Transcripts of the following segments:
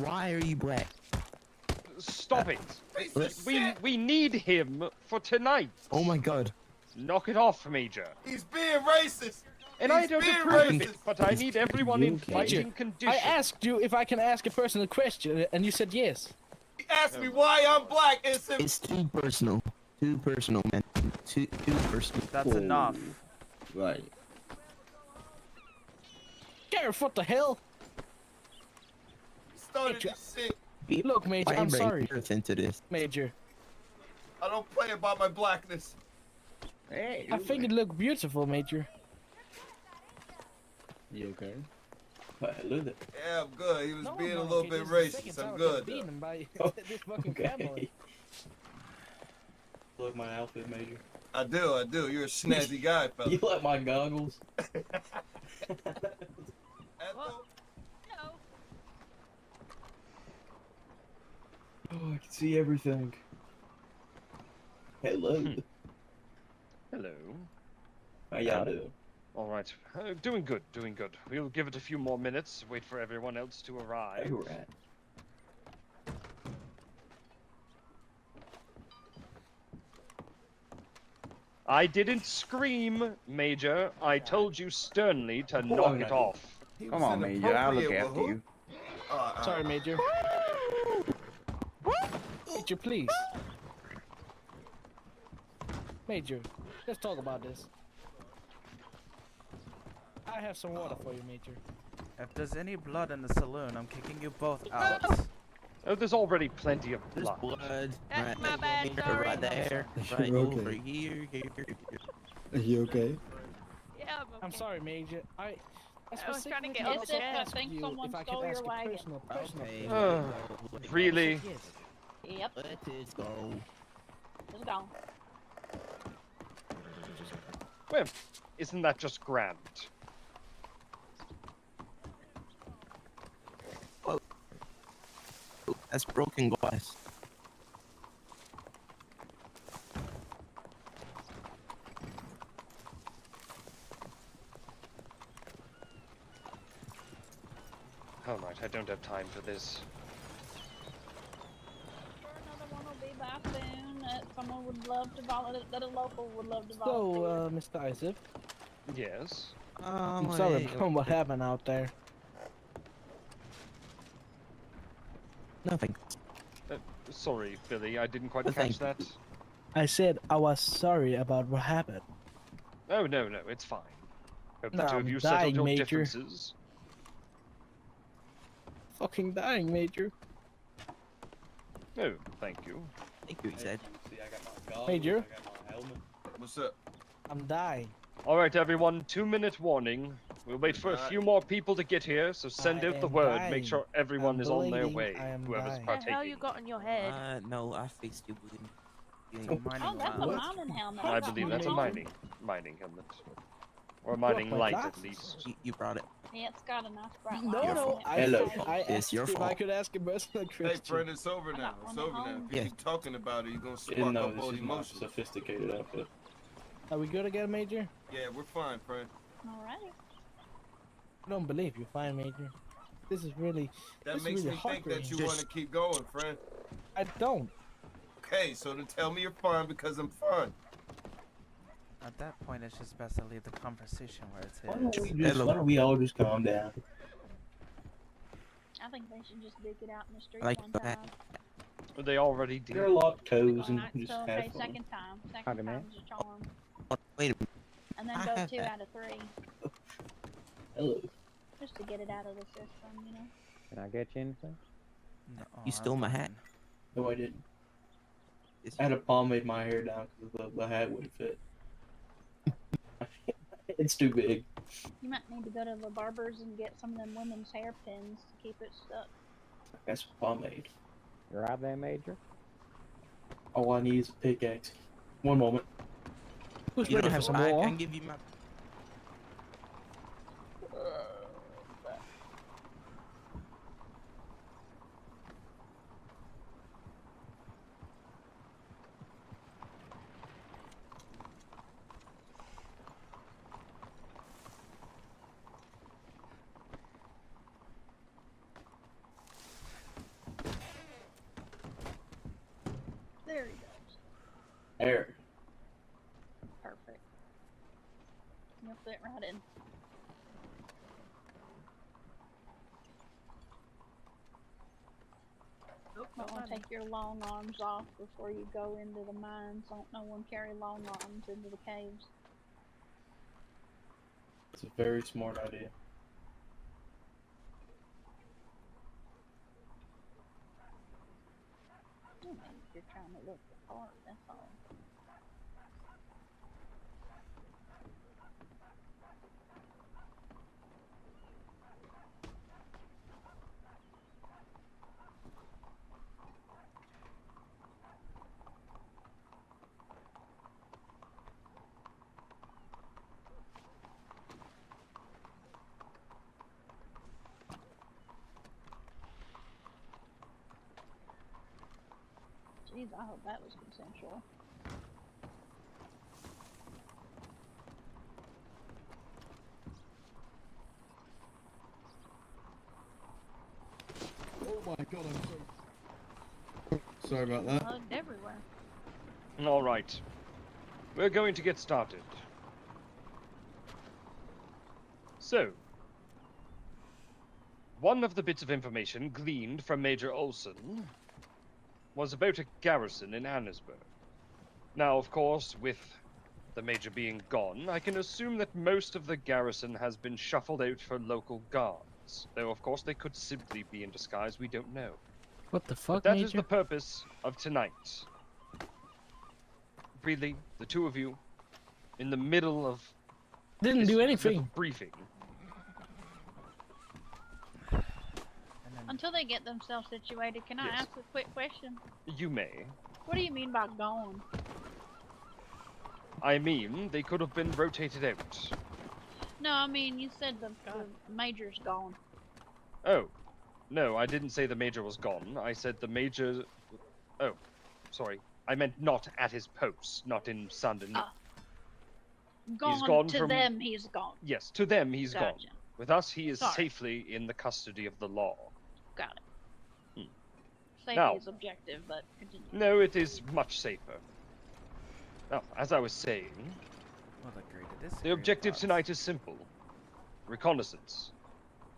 why are you black? Stop it. Piece of shit. We need him for tonight. Oh my god. Knock it off, Major. He's being racist. And I He's don't being approve of racist. it, but I need everyone in okay? fighting I condition. asked you if I can ask a personal question, and you said yes. He asked me why I'm black and said, It's too personal. Too personal, man. Too personal. That's enough. Right. Gareth, what the hell? he started this shit. Look, Major, Why I'm bring sorry. Earth into this? Major, I don't play about my blackness. Hey. I think it looked beautiful, Major. You okay? Hello there. Yeah, I'm good. He was No, being a no, little okay, bit this is the racist. second time I'm I've good. been beaten by this fucking Okay. family. You like my outfit, Major? I do. You're a snazzy guy, fella. You like my goggles? Ethel? Oh, I can see everything. Hello. Hello. How y'all doing? All right. Doing good, doing good. We'll give it a few more minutes, wait for everyone else to arrive. Alright. I didn't scream, Major. I told you sternly to knock it off. He Come was on, Major. I'll look inappropriate after with you. who? Sorry, Major. Major, please. Major, let's talk about this. I have some water for you, Major. If there's any blood in the saloon, I'm kicking you both out. Oh, there's already plenty of There's blood. blood. That's my right bad, here, sorry. right there. You're Right okay. over here. Are you okay? Yeah, I'm sorry, Major. I was trying to specifically get wanted upset. to I ask think you someone if I stole could your ask a wagon. personal Okay. Really? Yes. Yep, Let it go. it's gone. Well, isn't that just grand? That's broken glass. All right, I don't have time for this. Sure, another one will be back soon. Someone would love to volunteer. That a local would love to So, volunteer. Mr. Isaac, Yes. I'm sorry about what happened out there. Nothing. Sorry, Billy, I didn't quite Well, catch thank that. I said I was sorry about what happened. Oh, no, it's fine. Hope the No, two of I'm you settled dying, your Major. differences. Fucking dying, Major. Oh, thank you. Thank you, he said. See, I got my goggles. Major? I got my helmet. What's up? I'm dying. All right, everyone, 2-minute warning. We'll wait for a few more people to get here, so send I out the am word. dying. Make sure everyone I'm is on their bleeding. way. I am Whoever's dying. What the hell you partaking. got in your head? No, I fixed you, bleeding. Oh, mining Oh, that's a lab. mining helmet. I got believe one that's a on. mining helmet. Or a mining my light, at glasses. least. You brought it. Yeah, it's got a nice bright No, light. no, on it. Hello. I It's asked your if I fault. could ask a personal Hey, question. friend, it's over now. got It's one at over now. home. If you Yeah. keep talking about it, you're gonna Didn't spark know up this all is my emotions. sophisticated outfit. Are we good again, Major? Yeah, we're fine, friend. Alrighty. I don't believe you. Fine, Major. This is really. That This is makes really me think that you heartbreaking. want to keep going, friend. I don't. Okay, so then tell me you're fine because I'm fine. At that point, it's just best to leave the conversation where it's Why don't, at. why don't we all just calm down? I think they should just dig it out in the street like one that. time. They already did. They're locked toes and Alright, just so okay, have fun. second time. Howdy, Second man. time's a charm. Wait a minute. And then I go have 2 that. out of 3. Hello. Just to get it out of the system, you know? Can I get you anything? No, You stole I'm my hat. fine. No, I didn't. It's I had to pomade my hair down because the hat wouldn't fit. It's too big. You might need to go to the barbers and get some of them women's hairpins to keep it stuck. That's pomade. You're right there, Major. All I need is a pickaxe. One moment. Who's You ready don't for have some I more? can give you my. There. Perfect. You'll fit right in. Might want to take your long arms off before you go into the mines. Don't no one carry long arms into the caves. It's a very smart idea. I mean, if you're trying to look the part, that's all. Jeez, I hope that was consensual. Oh my god, I'm so sorry about that. Blood everywhere. All right. We're going to get started. So, one of the bits of information gleaned from Major Olson was about a garrison in Annesburg. Now, of course, with the Major being gone, I can assume that most of the garrison has been shuffled out for local guards. Though, of course, they could simply be in disguise, we don't know. What the fuck, But that Major? is the purpose of tonight. Really, the two of you, in the middle of Didn't this do little anything. briefing. And then Until they get themselves situated, can I Yes. ask a quick question? You may. What do you mean by gone? I mean, they could have been rotated out. No, I mean, you said the major's gone. Oh, no, I didn't say the Major was gone. I said the Major... Oh, sorry. I meant not at his post, not in Sandon. Ah. Gone, gone to from- them, he's gone. Yes, to them he's gone. Gotcha. With us, he is Sorry. safely in the custody of the law. Got it. Hmm. Safety Now- is objective, but continue. No, it is much safer. Now, as I was saying, we'll agree to disagree. the objective boss. tonight is simple. Reconnaissance.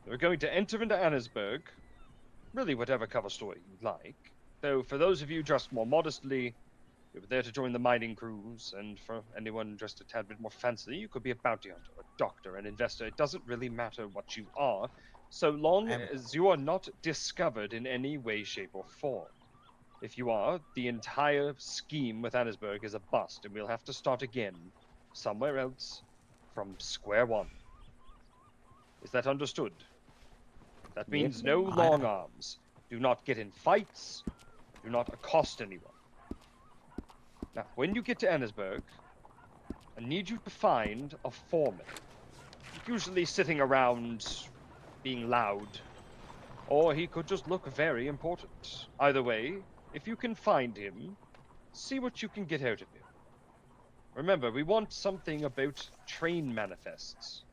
We're going to enter into Annesburg, really whatever cover story you like, though for those of you dressed more modestly, you were there to join the mining crews, and for anyone dressed a tad bit more fancily, you could be a bounty hunter, a doctor, an investor. It doesn't really matter what you are, so long as you are not discovered in any way, shape, or form. If you are, the entire scheme with Annesburg is a bust, and we'll have to start again, somewhere else, from square one. Is that understood? That means Yes, no sir. long arms. Do not get in fights. Do not accost anyone. Now, when you get to Annesburg, I need you to find a foreman. Usually sitting around being loud. Or he could just look very important. Either way, if you can find him, see what you can get out of him. Remember, we want something about train manifests.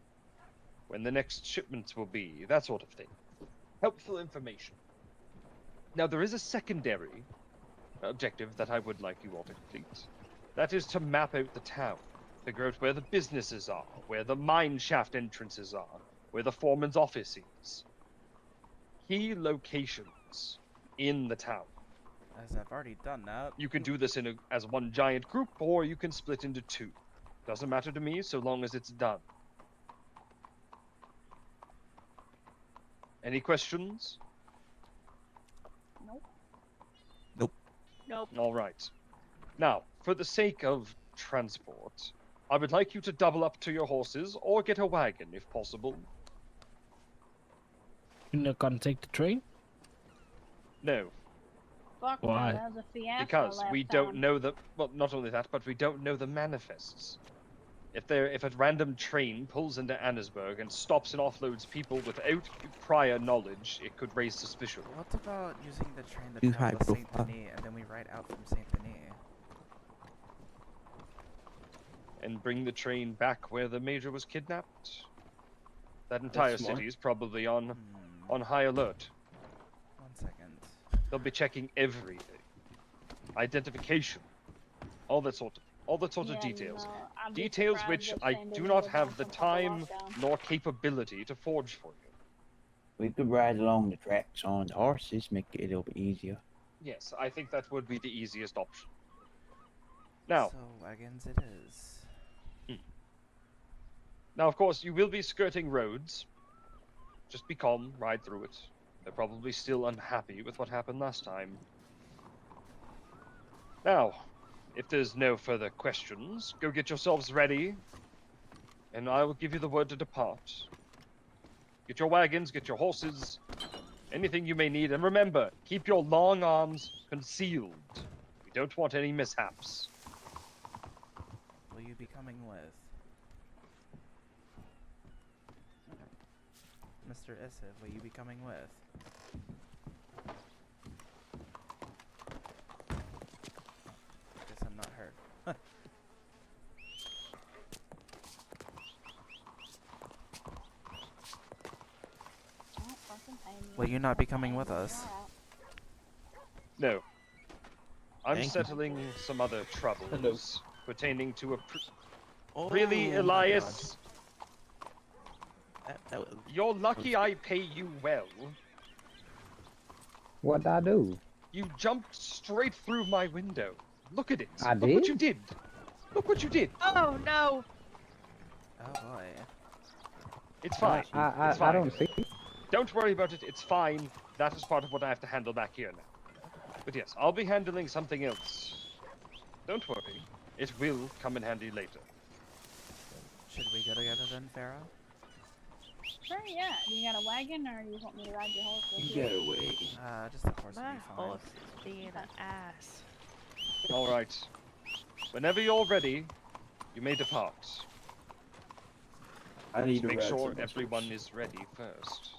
When the next shipments will be, that sort of thing. Helpful information. Now, there is a secondary objective that I would like you all to complete. That is to map out the town. Figure out where the businesses are, where the mine shaft entrances are, where the foreman's office is. Key locations in the town. As I've already done that. You can do this as one giant group, or you can split into two. Doesn't matter to me, so long as it's done. Any questions? Nope. Nope. Nope. All right. Now, for the sake of transport, I would like you to double up to your horses, or get a wagon if possible. You're not gonna take the train? No, Fuck, Why? that was a fiasco because last we don't time. know the. Well, not only that, but we don't know the manifests. If a random train pulls into Annesburg and stops and offloads people without prior knowledge, it could raise suspicion. What about using the train to Too travel to high Saint profile. Denis, and then we ride out from Saint Denis? And bring the train back where the Major was kidnapped? That entire smart. city is probably on Hmm. high alert. 1 second. They'll be checking everything. Identification. all that sort of Yeah, details. no, I'd be Details surprised which if I San do Diego not would have want the some type of time lockdown. nor capability to forge for you. We could ride along the tracks on the horses, make it a little bit easier. Yes, I think that would be the easiest option. Now, So wagons it is. now, of course, you will be skirting roads. Just be calm, ride through it. They're probably still unhappy with what happened last time. Now, if there's no further questions, go get yourselves ready, and I will give you the word to depart. Get your wagons, get your horses, anything you may need, and remember, keep your long arms concealed. We don't want any mishaps. Will you be coming with? Mr. Isiv, will you be coming with? Guess I'm not heard. Don't fucking pay me. Will you not be coming with us? Alright. No. I'm Thank you. settling some other troubles pertaining to a... Oh, Really, my Elias? God. That was... You're lucky I pay you well. What'd I do? You jumped straight through my window. Look at it. I Look what did? you did. Look what you did. Oh no! Oh boy. It's fine. It's I fine. don't see. Don't worry about it. It's fine. That is part of what I have to handle back here now. But yes, I'll be handling something else. Don't worry. It will come in handy later. Should we go together then, Pharaoh? Sure, yeah. You got a wagon, or you want me to ride your horse with You you? get away. Just of course My would be fine. horse is being an ass. All right. Whenever you're ready, you may depart. I need Just to make ride sure someone's everyone horse. is ready first.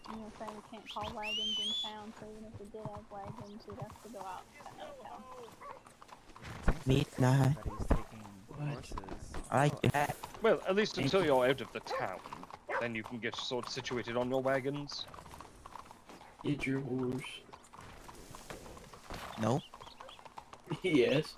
I'm gonna say we can't call wagons in town, so even if we did have wagons, we'd have to go out to town. Midnight. Everybody's taking What? horses. I like that. Well, at least until you're out of the town. Then you can get sort of situated on your wagons. Get your horse. No. Yes.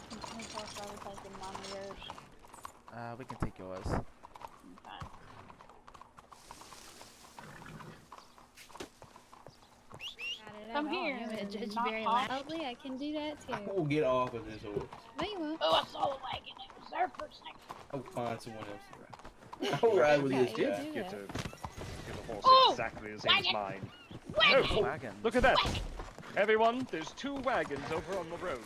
Whose horse are we taking, mine or yours? We can take yours. Okay. Come here. You want me to judge not very hot. loudly? I can do that I too. will get off of this horse. No, you won't. Oh, I saw a wagon. It was there for a second. I'll find someone else to ride. I'll ride with this Okay, you guy. do Get that. a horse Oh! exactly the same as Wagon! mine. Wagon! Oh, Wagon. look at that! Everyone, there's 2 wagons over on the road.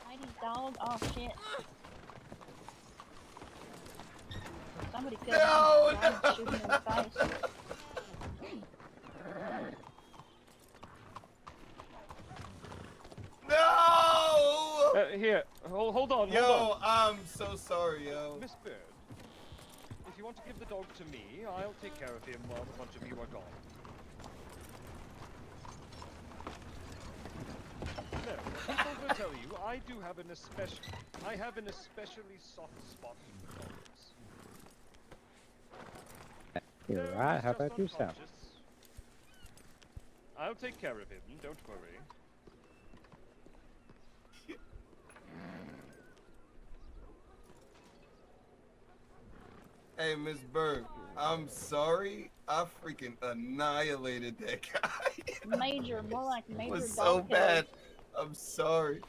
Lady's dog. Oh shit. Somebody killed No, him. I'm shooting him in the face. No! Here, hold on, hold Yo, I'm so sorry, on. yo. Miss Bird, if you want to give the dog to me, I'll take care of him while a bunch of you are gone. No, I will tell you, I do have an especially soft spot for dogs. You're No, right. he's How just about yourself? unconscious. I'll take care of him, don't worry. Hey, Miss Berg, I'm sorry. I freaking annihilated that guy. Major, more like It major was dog so killer. bad. I'm sorry.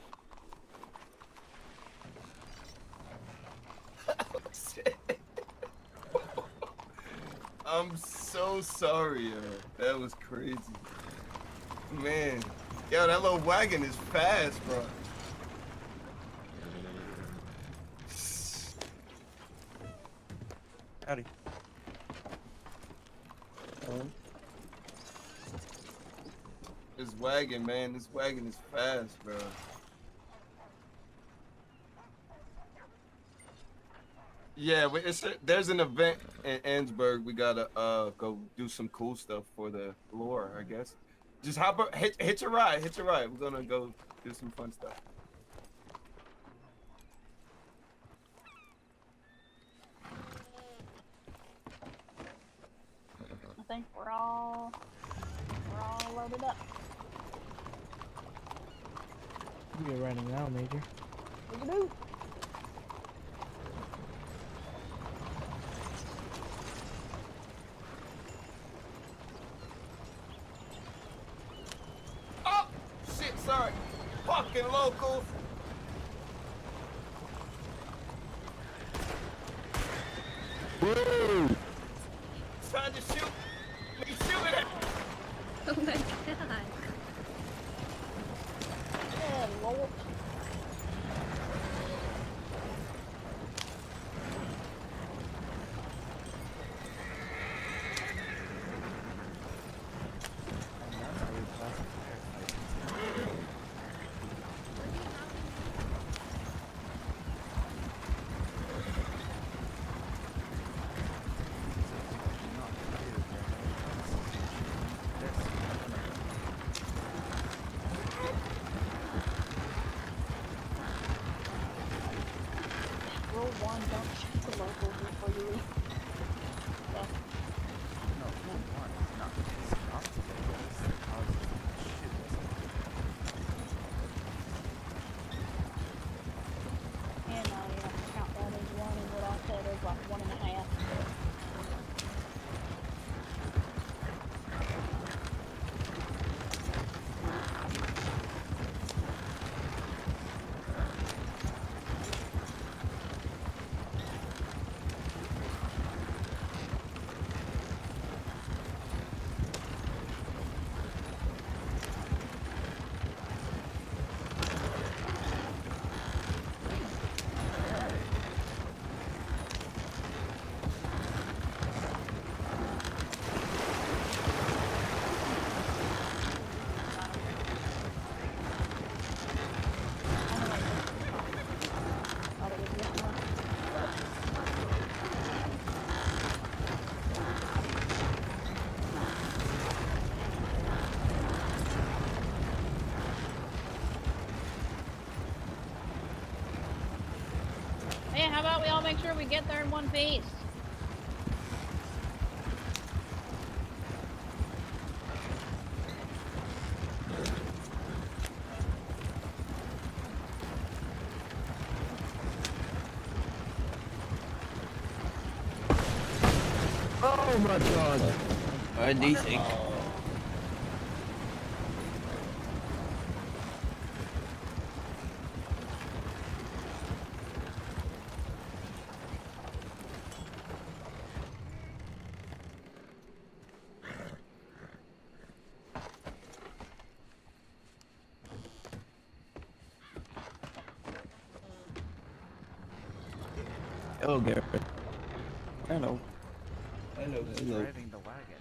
I'm so sorry, yo. That was crazy. Man. Yo, that little wagon is fast, bro. Howdy. This wagon, man. This wagon is fast, bro. Yeah, there's an event in Ansburg. We gotta go do some cool stuff for the lore, I guess. Just hitch a ride. We're gonna go do some fun stuff. I think we're all loaded up. You're running now, Major. Woo-hoo. Oh shit! Sorry, fucking locals. Woo! Trying to shoot me, shooting at. Oh my god. Yeah, Lord. Rule 1, don't shoot the locals before you leave. Yeah. No, one, not responsible. It's the cause of the shit. Yeah, no, you have to count that as 1, and what I said is like 1.5. Hey, how about we all make sure we get there in one piece? Oh my god. DC. Hello, Garrett. Hello. Hello. Who's driving the wagon?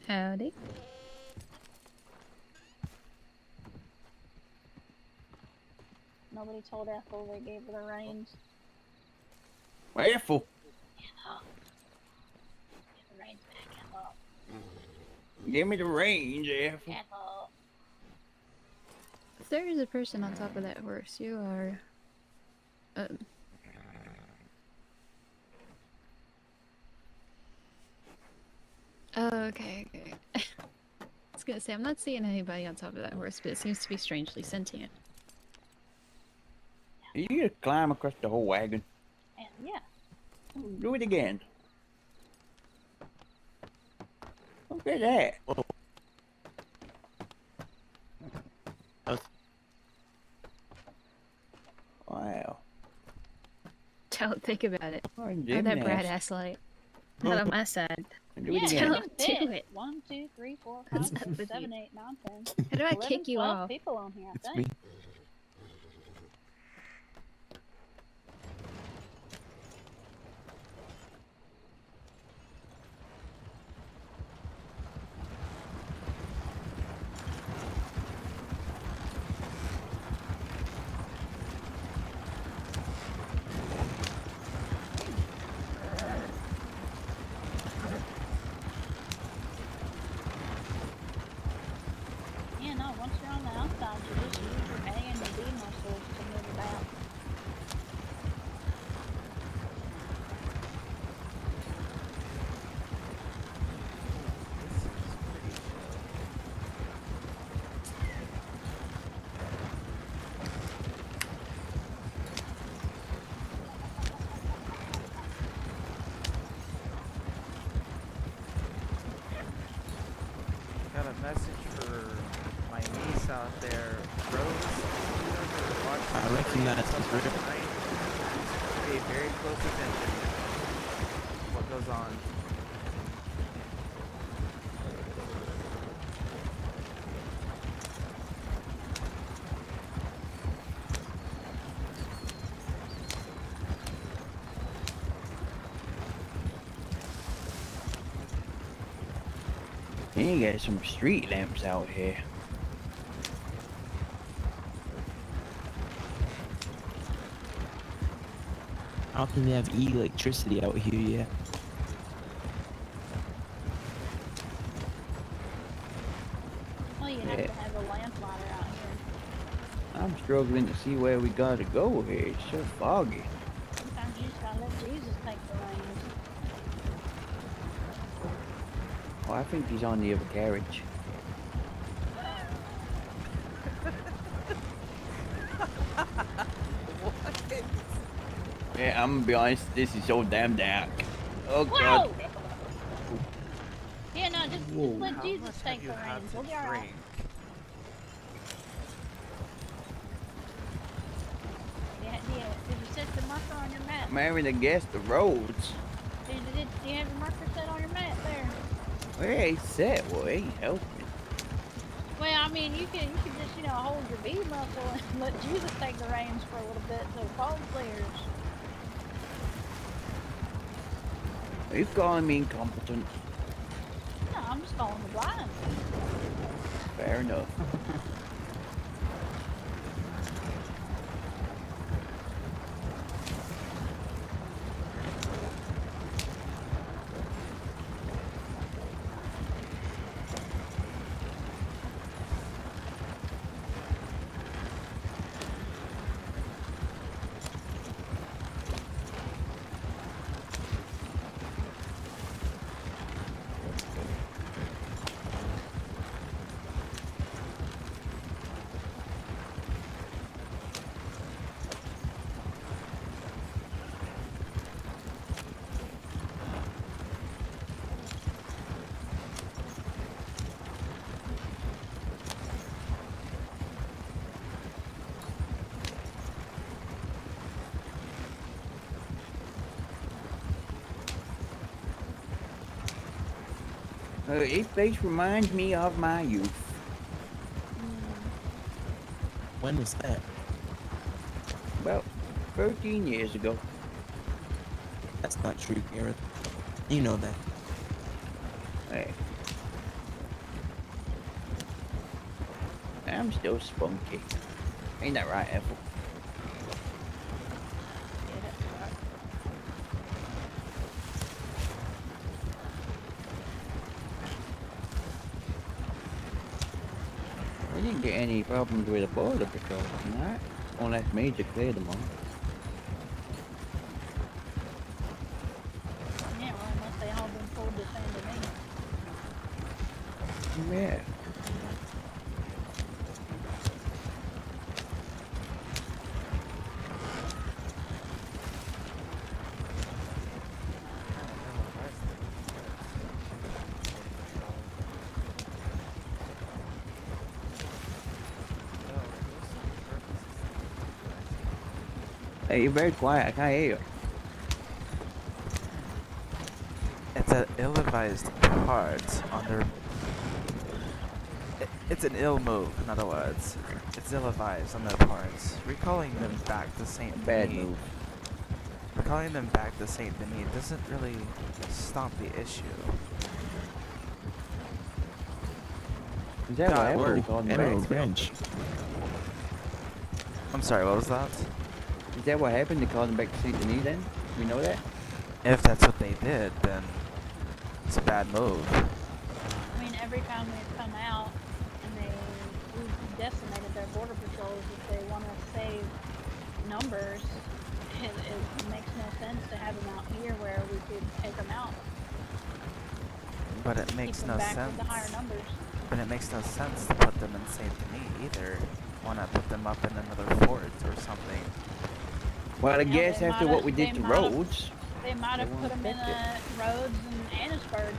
Howdy. Nobody told Ethel they gave her the reins. Careful. Ethel. Give the reins back, Ethel. Give me the range, Ethel. Ethel. If there is a person on top of that horse, you are... Oh, okay. I was gonna say, I'm not seeing anybody on top of that horse, but it seems to be strangely sentient. You just climb across the whole wagon. And yeah. Do it again. Look at that. Wow. Don't think about it. Oh, Oh, that brat ass light. Not on my side. Do Yeah, it you again. Don't can do fit it. 1, 2, 3, 4, What's 5, up 6, with 7, you? 8, 9, 10. How do I 11, kick you 12 off? people on here, I It's think. me. message for my niece out there, Rose. I recognize this river. Pay very close attention to what goes on. You got some street lamps out here. I don't think they have electricity out here yet. Well, you have Yeah. to have a lamplighter out here. I'm struggling to see where we gotta go here. It's so foggy. Sometimes you just gotta let Jesus take the reins. Oh, I think he's on the other carriage. Yeah, I'm gonna be honest, this is so damn dark. Oh god. Whoa! Yeah, no, just let How Jesus much have take you the had reins. to We'll be alright. drink? Did you set the marker on your map? I'm having to guess the roads. Do you have your marker set on your map there? Where ain't set? Well, it ain't helping. Well, I mean, you can just, hold your bead muscle and let Jesus take the reins for a little bit until the fog clears. Are you calling me incompetent? No, I'm just following the blind. Fair enough. This place reminds me of my youth. When was that? About 13 years ago. That's not true, Gareth. You know that. Hey. I'm still spunky. Ain't that right, Ethel? Yeah, that's right. We didn't get any problems with the border patrol tonight. Unless Major cleared them all. Yeah, well, unless they all been pulled to Saint Denis. Yeah. Hey, you're very quiet. I can't hear you. It's an ill-advised part on their... It's an ill move, in other words. It's ill-advised on their parts. Recalling them back to Saint Bad Denis. move. Recalling them back to Saint Denis doesn't really stop the issue. Is that what God, happened? whoa. They called him Emerald back? Branch. I'm sorry, what was that? Is that what happened? They called him back to St. Denis then? We know that? If that's what they did, then it's a bad move. I mean, every time we've come out and we've decimated their border patrols, if they want to save numbers, it makes no sense to have them out here where we could take them out. But it Keep makes them no back sense. with the higher numbers. But it makes no sense to put them in Saint Denis either. Why not put them up in another fort or something? Well, I Yeah, guess they after might what we have- did they to might have- roads. They might have They put them in won't fix Rhodes and Annisburg.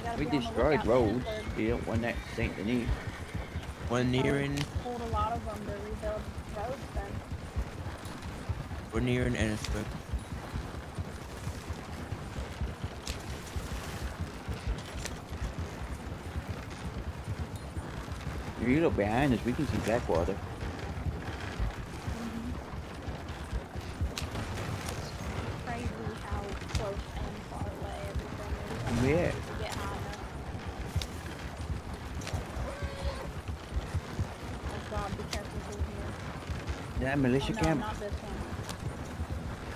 gotta We be on the destroyed lookout for roads. Ennisburg. You don't want that Saint Denis. We're nearing. Pulled a lot of them to rebuild roads then. We're nearing Ennisburg. If you look behind us, we can see Blackwater. It's crazy how close and far away everything is. Yeah. To get high enough. Oh God, be careful through here. Is that a militia Oh, no, camp? not this one.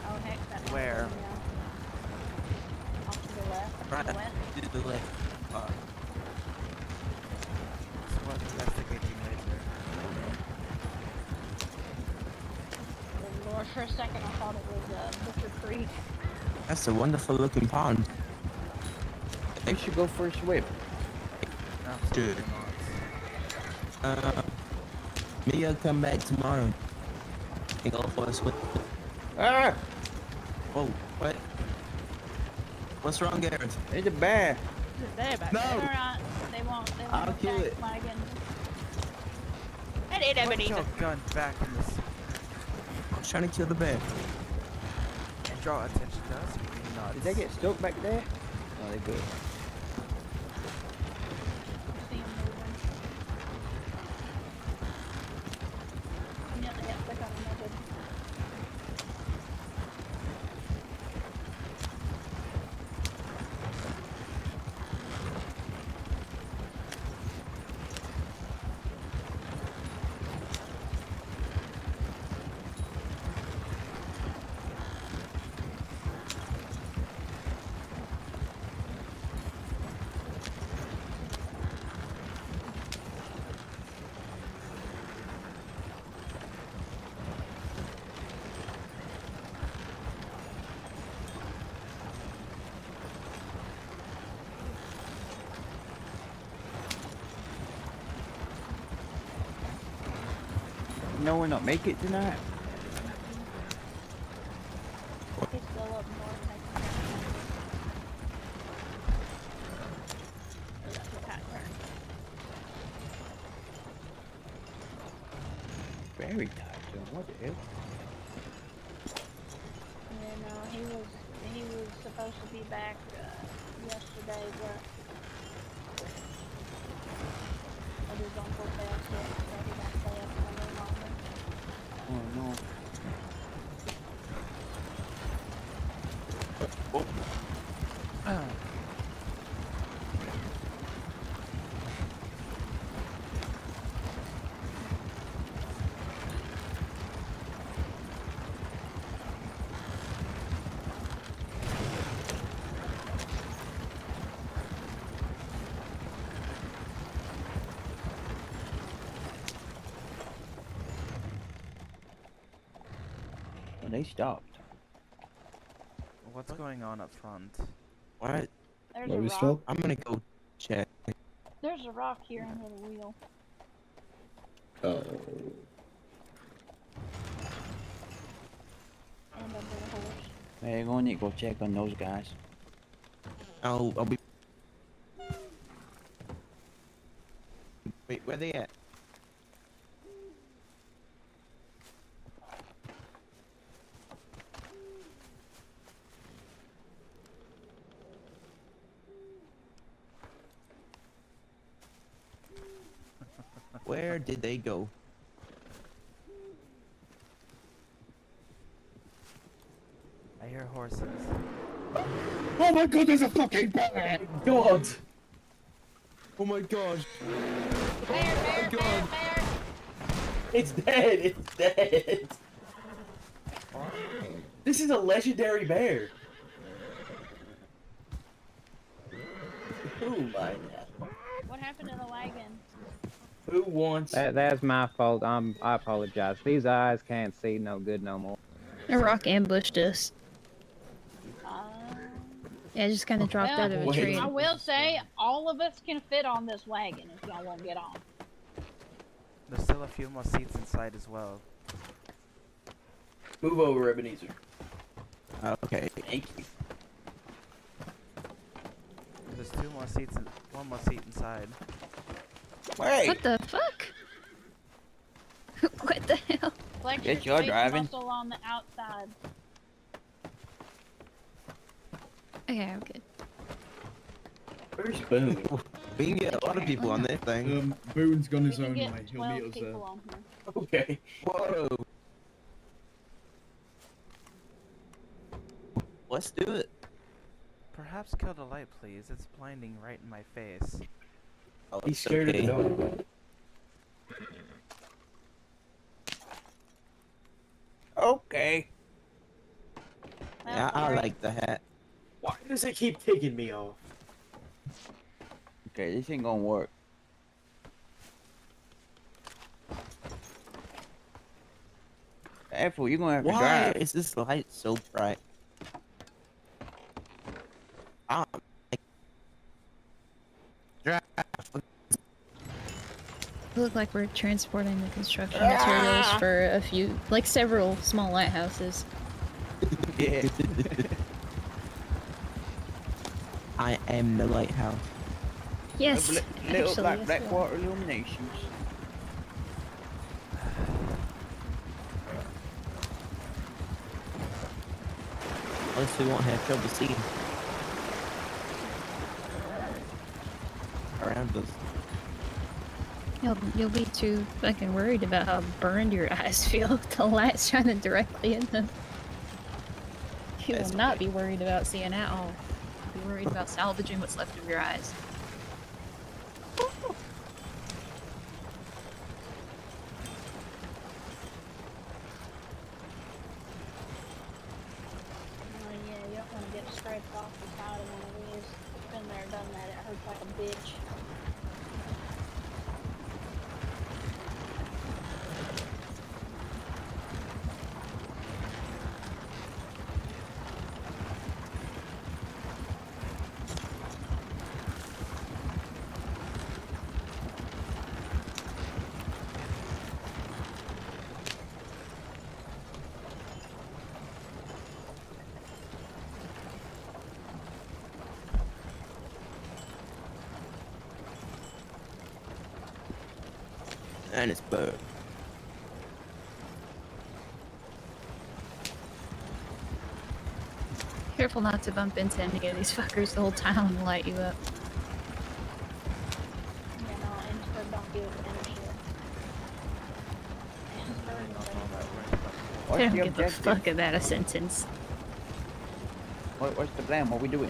Oh heck, that Where? one, yeah. Off to the left. Right. To the west. To the left. So what investigating later? Oh, Lord, for a second I thought it was Butcher Creek. That's a wonderful looking pond. We should go for a swim. Absolutely not. Maybe I'll come back tomorrow and go for a swim. Ah! Oh, what? What's wrong, Garrett? There's a bear. They're back No. there. Alright, they won't I'll kill attack it. Wagon. I didn't Put your gun back in this I was trying to kill the bear. and draw attention to us. Being nuts. Did they get stuck back there? Oh, they good. See 'em moving. Yeah, they got stuck on another. No one not make it tonight? He's still up north making that. That's the pattern. Very tight, John. What the hell? Yeah, no, he was supposed to be back yesterday, but his uncle passed it, so he got to stay up a little longer. Oh no. Oh, they stopped. What's going on up front? What? There's Where a we rock. stop? I'm gonna go check. There's a rock here under the wheel. Oh. And under the horse. Hey, you're gonna need to go check on those guys. I'll be. Wait, where they at? Where did they go? I hear horses. Oh my god, there's a fucking bear! God! Oh my gosh! Bear, God. bear. It's dead! It's dead! This is a legendary bear! Oh my god. What happened to the wagon? Who wants... That's my fault. I apologize. These eyes can't see no good no more. A rock ambushed us. Uh, Yeah, it just kind of dropped well, out of a wait. tree. I will say, all of us can fit on this wagon if y'all won't get on. There's still a few more seats inside as well. Move over, Ebenezer. Okay. Thank you. There's There's two more seats and one more seat inside. Wait! What the fuck? What the hell? Flex Bitch, your you're space driving. muscle on the outside. Okay, I'm good. Where's Boone? We can get a lot of people on this thing. Boone's gone We his can own get way. He'll 12 meet us there. people on here. Okay. Whoa. Let's do it. Perhaps kill the light, please. It's blinding right in my face. Oh, He's it's scared okay. of the dog. Okay. Yeah, I Alright. like the hat. Why does it keep taking me off? Okay, this ain't gonna work. Careful, you're gonna have to Why drive. is this light so bright? Ah, drive. We look like we're transporting the construction materials for a few, like several small lighthouses. Yeah. I am the lighthouse. Yes, Little actually, black yes, Blackwater illuminations. At least we won't have trouble seeing around us. You'll be too fucking worried about how burned your eyes feel with the light shining directly in them. You That's will not okay. be worried about seeing at all. You'll be worried about salvaging what's left of your eyes. Oh yeah, you don't want to get scraped off the side of one of these. Been there, done that. It hurts like a bitch. And it's bird. Careful not to bump into any of these fuckers the whole time and light you up. Yeah, no, Innsbruck don't give any shit. Innsbruck don't They What's don't the give a objective? fuck about a sentence. What's the plan? What we doing?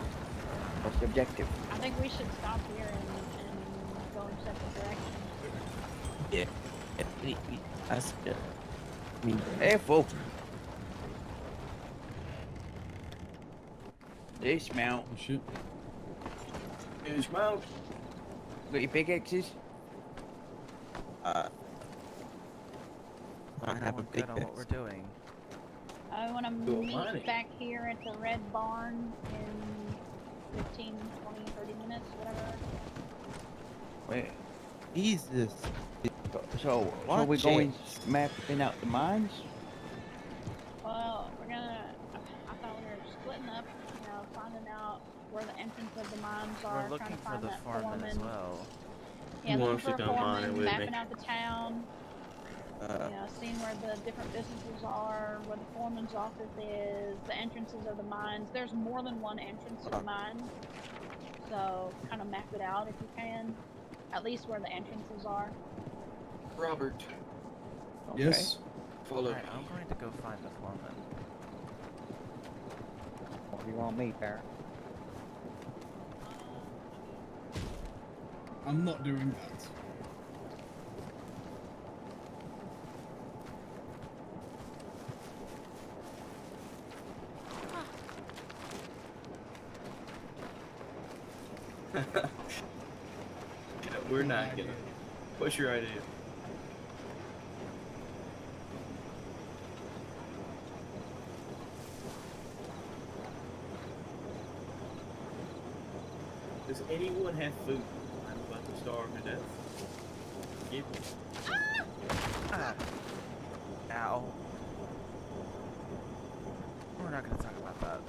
What's the objective? I think we should stop here and go in separate directions. Yeah. That's good. I mean, Careful. Dismount. Oh shit. Dismount. Got your pickaxes? I We're have a going big good on what we're doing. I want to Cool, meet money. back here at the Red Barn in 15, 20, 30 minutes, whatever. Wait. Jesus. So Watch we going it. mapping out the mines? Well, I thought we were splitting up, finding out where the entrance of the mines are, We're trying looking to for find the that foreman as well. Yeah, Who looking wants for to a come on it foreman, with me? mapping out the town, seeing where the different businesses are, where the foreman's office is, the entrances of the mines. There's more than one entrance to the mine, so kind of map it out if you can. At least where the entrances are. Robert. Okay. Yes. Follow. Alright, I'm going to go find the foreman. What do you want me, Barrett? I'm not doing that. We're not gonna. What's your idea? Does anyone have food? I'm about to starve to death. Give me. Ah. Ow. We're not gonna talk about that.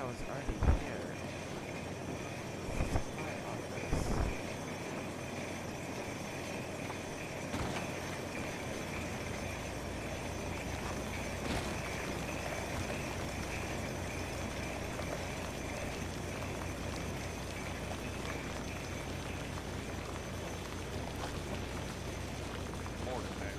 was already here. Supply office. Morning, man.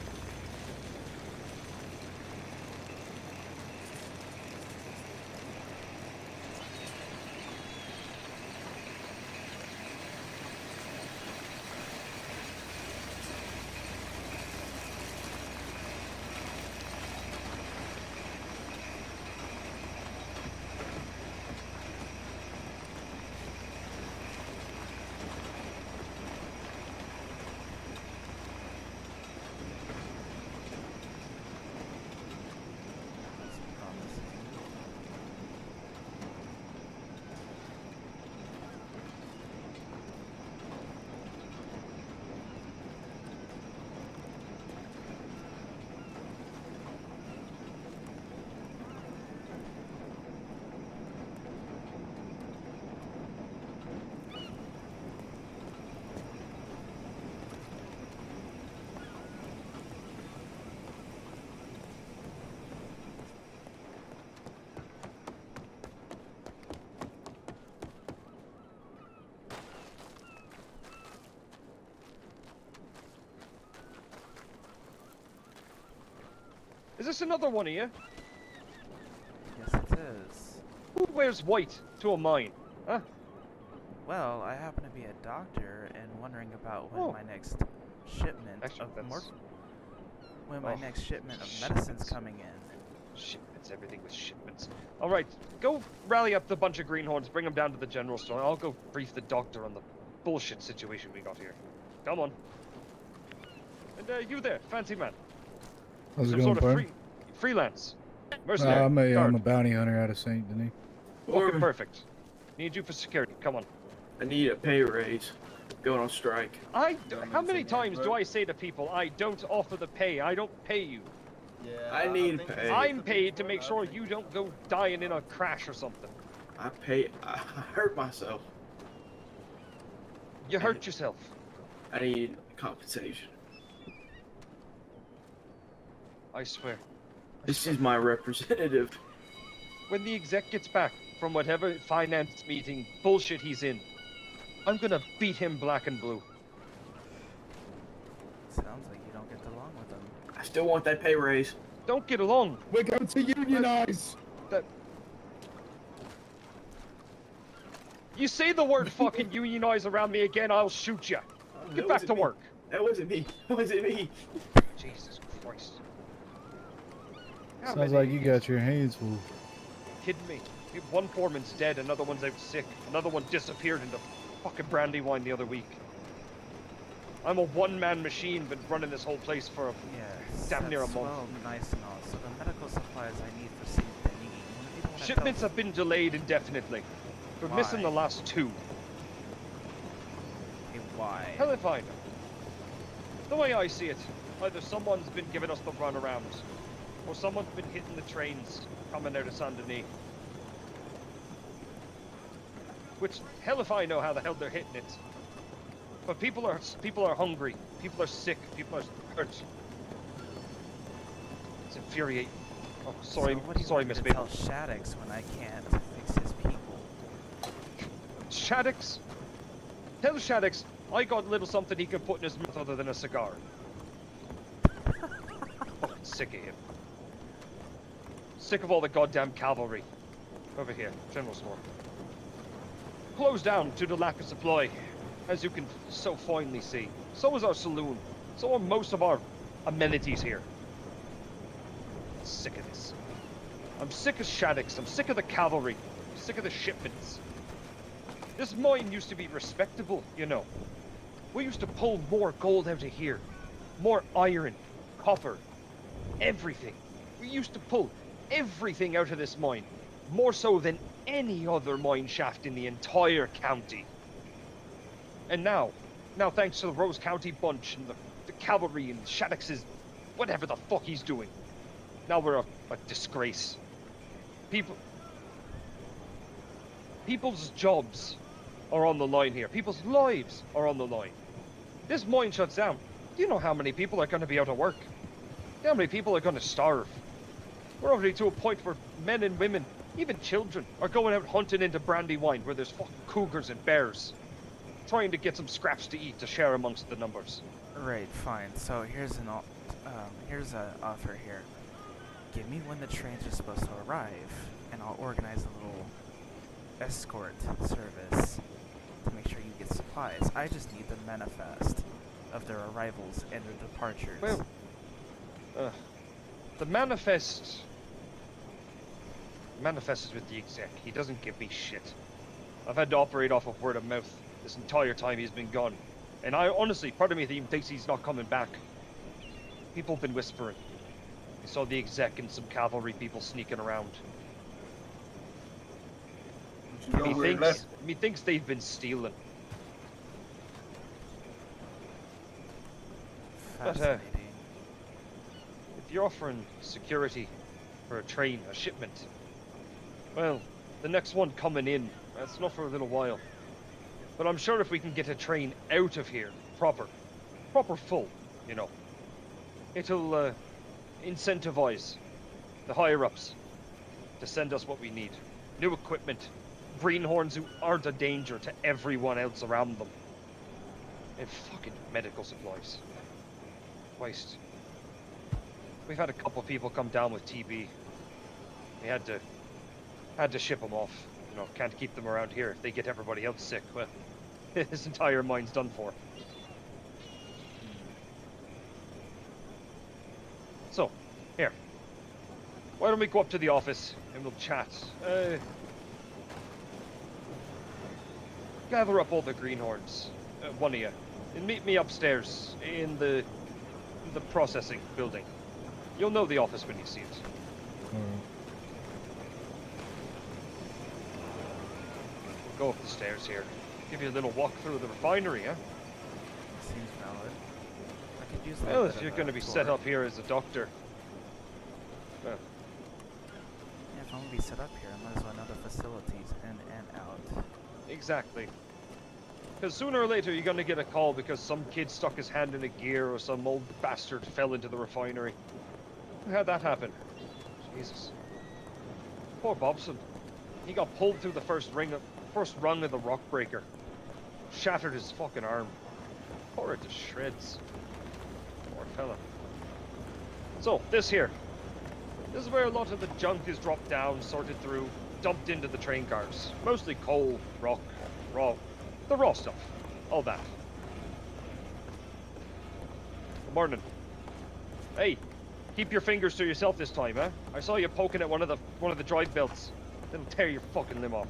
That's promising. Is this another one of you? Yes, it is. Who wears white to a mine? Huh? Well, I happen to be a doctor and wondering about when Oh. my next shipment Actually, of that's- when my Oh, next shipment of medicine's shipments. coming in. Shipments, everything with shipments. All right, go rally up the bunch of greenhorns, bring them down to the general store. I'll go brief the doctor on the bullshit situation we got here. Come on. And you there, fancy man. How's it Some going, sort of partner? freelance. Mercenary. I'm a guard. bounty hunter out of Saint Denis. Okay, perfect. Need you for security. Come on. I need a pay raise. Going on strike. How many times do I say to people, I don't offer the pay, I don't pay you? Yeah. I need think pay. I'm paid to make sure you don't go dying in a crash or something. I hurt myself. You hurt yourself. I need compensation. I swear. This is my representative. When the exec gets back from whatever finance meeting bullshit he's in, I'm gonna beat him black and blue. Sounds like you don't get along with them. I still want that pay raise. Don't get along. We're going to unionize. You say the word fucking unionize around me again, I'll shoot you. Get back to work. That wasn't me. That wasn't me. Jesus Christ. How Sounds many- like you got your hands full. Kidding me? One foreman's dead, another one's out sick, another one disappeared into fucking Brandywine the other week. I'm a one-man machine, been running this whole place for Yes. damn near a that's month. well, nice and all. So the medical supplies I need for Saint Denis. When the people wanna Shipments tell have been delayed indefinitely. We're missing the Why? last two. me why. Hell if I know. The way I see it, either someone's been giving us the runaround, or someone's been hitting the trains coming out of Saint Denis. Which, hell if I know how the hell they're hitting it. But people are hungry, people are sick, people are hurt. It's infuriating. Oh, sorry, So what do you sorry, want me Miss to Babel. tell Shaddix when I can't fix his people? Shaddix? Tell Shaddix I got a little something he can put in his mouth other than a cigar. Fucking sick of him. Sick of all the goddamn cavalry. Over here, general store. Closed down due to lack of supply, as you can so finely see. So is our saloon. So are most of our amenities here. Sick of this. I'm sick of Shaddix. I'm sick of the cavalry. I'm sick of the shipments. This mine used to be respectable, you know. We used to pull more gold out of here. More iron, copper, everything. We used to pull everything out of this mine. More so than any other mine shaft in the entire county. And now thanks to the Rose County Bunch and the cavalry and Shaddix's whatever the fuck he's doing. Now we're a disgrace. People... People's jobs are on the line here. People's lives are on the line. This mine shuts down. Do you know how many people are going to be out of work? How many people are going to starve? We're already to a point where men and women, even children, are going out hunting into Brandywine where there's fucking cougars and bears, trying to get some scraps to eat to share amongst the numbers. Right, fine. So here's an offer here. Give me when the trains are supposed to arrive, and I'll organize a little escort service to make sure you get supplies. I just need the manifest of their arrivals and their departures. Well, the manifest is with the exec. He doesn't give me shit. I've had to operate off of word of mouth this entire time he's been gone. And I honestly, part of me even thinks he's not coming back. People have been whispering. I saw the exec and some cavalry people sneaking around. He thinks they've been stealing. Fascinating. If you're offering security for a train, a shipment, well, the next one coming in, that's not for a little while. But I'm sure if we can get a train out of here, proper full, you know, it'll incentivize the higher-ups to send us what we need. New equipment, greenhorns who aren't a danger to everyone else around them, and fucking medical supplies. Christ. We've had a couple people come down with TB. We had to ship them off. You know, can't keep them around here. If they get everybody else sick, well, his entire mine's done for. So, here. Why don't we go up to the office and we'll chat? Gather up all the greenhorns, one of you, and meet me upstairs in the processing building. You'll know the office when you see it. We'll go up the stairs here. Give you a little walk through the refinery, huh? Seems valid. I could use a Well, little if bit you're of going to a be tour. set up here as a doctor. Well, Yeah, if I'm gonna be set up here, I might as well know the facilities in and out. exactly. Because sooner or later you're going to get a call because some kid stuck his hand in a gear or some old bastard fell into the refinery. How'd that happen? Jesus. Poor Bobson. He got pulled through the first rung of the rock breaker. Shattered his fucking arm. Tore it to shreds. Poor fella. So, this here. This is where a lot of the junk is dropped down, sorted through, dumped into the train cars. Mostly coal, rock, the raw stuff. All that. Good morning. Hey, keep your fingers to yourself this time, huh? I saw you poking at one of the drive belts. It'll tear your fucking limb off.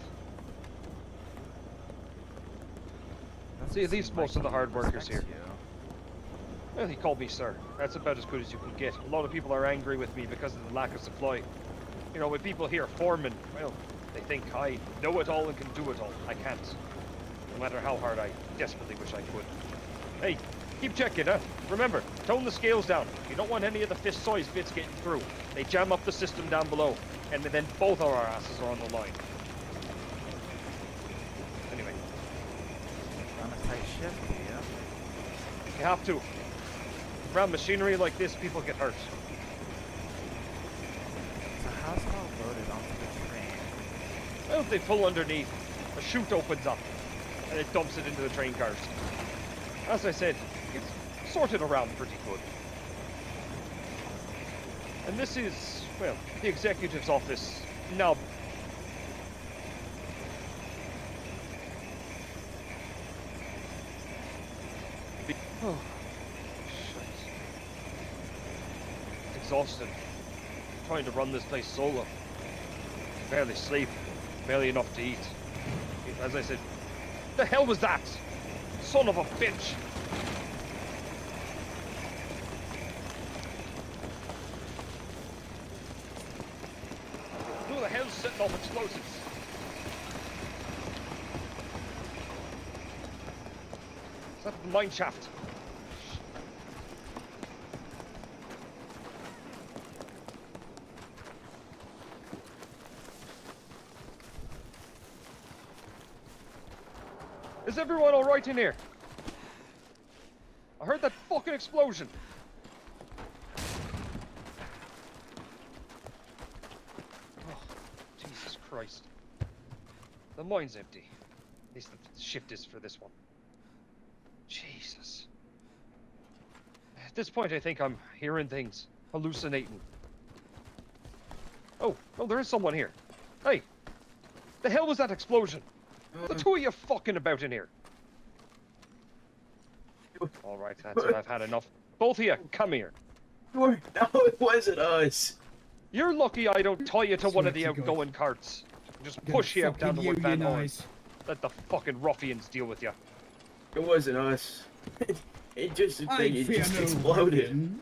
Doesn't See, at least seem most of the he hard workers respects here. you. Well, he called me sir. That's about as good as you can get. A lot of people are angry with me because of the lack of supply. You know, when people hear foreman, well, they think I know it all and can do it all. I can't. No matter how hard I desperately wish I could. Hey, keep checking, huh? Remember, tone the scales down. You don't want any of the fist-sized bits getting through. They jam up the system down below, and then both of our asses are on the line. Anyway. On a tight ship, yeah. You have to. Around machinery like this, people get hurt. So how's it all loaded onto the train? Well, they pull underneath. A chute opens up, and it dumps it into the train cars. As I said, it's sorted around pretty good. And this is, well, the executive's office. Now, oh, shit. It's exhausting. Trying to run this place solo. Barely sleep. Barely enough to eat. As I said, the hell was that? Son of a bitch! Who the hell's setting off explosives? Is that the mine shaft? Is everyone alright in here? I heard that fucking explosion. Oh, Jesus Christ. The mine's empty. At least the shift is for this one. Jesus. At this point, I think I'm hearing things. Hallucinating. Oh, there is someone here. Hey! The hell was that explosion? The two of you fucking about in here. Alright, that's it. I've had enough. Both of you, come here. No, it wasn't us. You're lucky I don't tie you to one of the outgoing carts. Just push you out down the Wood Van Horn. Let the fucking ruffians deal with you. It wasn't us. It just exploded.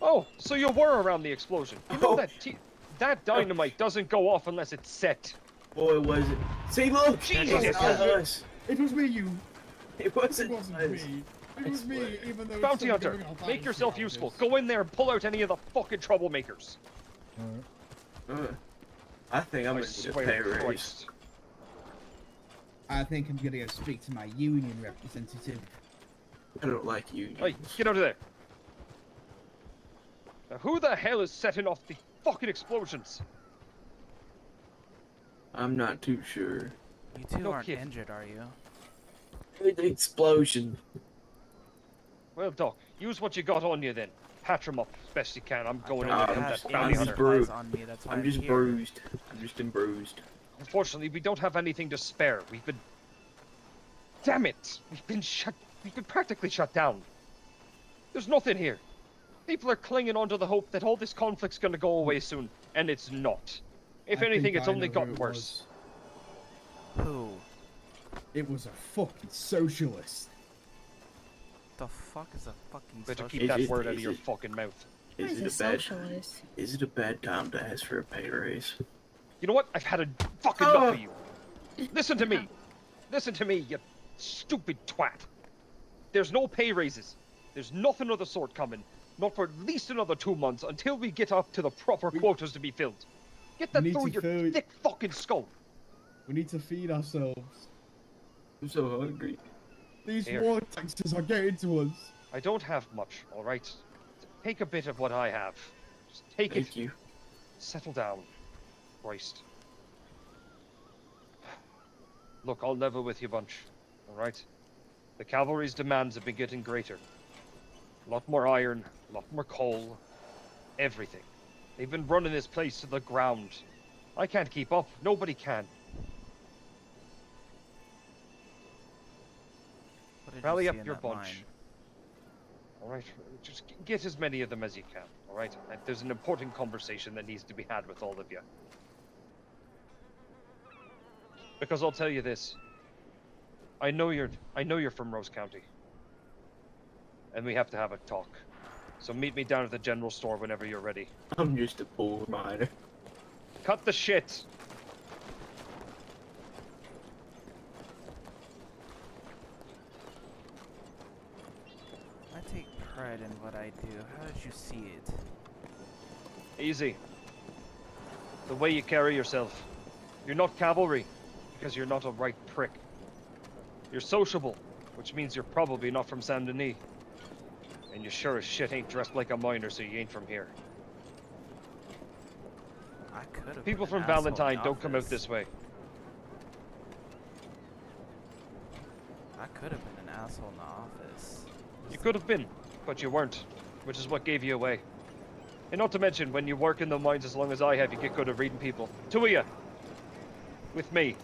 Oh, so you were around the explosion. You know that dynamite doesn't go off unless it's set. Oh, it wasn't. See, look! Jesus, it's not us. It was me, you. It wasn't me. It was me, even though. Bounty Hunter, make yourself useful. Go in there and pull out any of the fucking troublemakers. I think I'm gonna get a pay raise. I think I'm gonna go speak to my union representative. I don't like you. Hey, get out of there. Now, who the hell is setting off the fucking explosions? I'm not too sure. You two aren't injured, are you? The explosion. Well, Doc, use what you got on you then. Patch him up as best you can. I'm going in I'm to help just that bounty hunter. bruised. On me, that's why I'm just here. bruised. I'm just bruised. Unfortunately, we don't have anything to spare. We've been... Damn it! We've been practically shut down. There's nothing here. People are clinging onto the hope that all this conflict's gonna go away soon, and it's not. If anything, it's only gotten worse. Who? It was a fucking socialist. The fuck is a fucking Better socialist? keep that word out of your fucking mouth. Is it a bad time to ask for a pay raise? You know what? I've had a fucking enough of you. Listen to me. Listen to me, you stupid twat. There's no pay raises. There's nothing of the sort coming. Not for at least another 2 months until we get up to the proper quotas to be filled. Get that through your thick fucking skull. We need to feed ourselves. I'm so hungry. These Here. war taxes are getting to us. I don't have much, alright? Take a bit of what I have. Just take it. Thank you. Settle down. Christ. Look, I'll level with you, bunch. Alright? The cavalry's demands have been getting greater. A lot more iron, a lot more coal. Everything. They've been running this place to the ground. I can't keep up. Nobody can. Rally up your bunch. Alright, just get as many of them as you can, alright? There's an important conversation that needs to be had with all of you. Because I'll tell you this. I know you're from Rose County. And we have to have a talk. So meet me down at the general store whenever you're ready. I'm just a poor miner. Cut the shit! I take pride in what I do. How did you see it? Easy. The way you carry yourself. You're not cavalry, because you're not a right prick. You're sociable, which means you're probably not from Saint Denis. And you sure as shit ain't dressed like a miner, so you ain't from here. I could have. People from Valentine don't come out this way. I could have been an asshole in the office. You could have been, but you weren't, which is what gave you away. And not to mention, when you work in the mines as long as I have, you get good at reading people. Two of you. With me.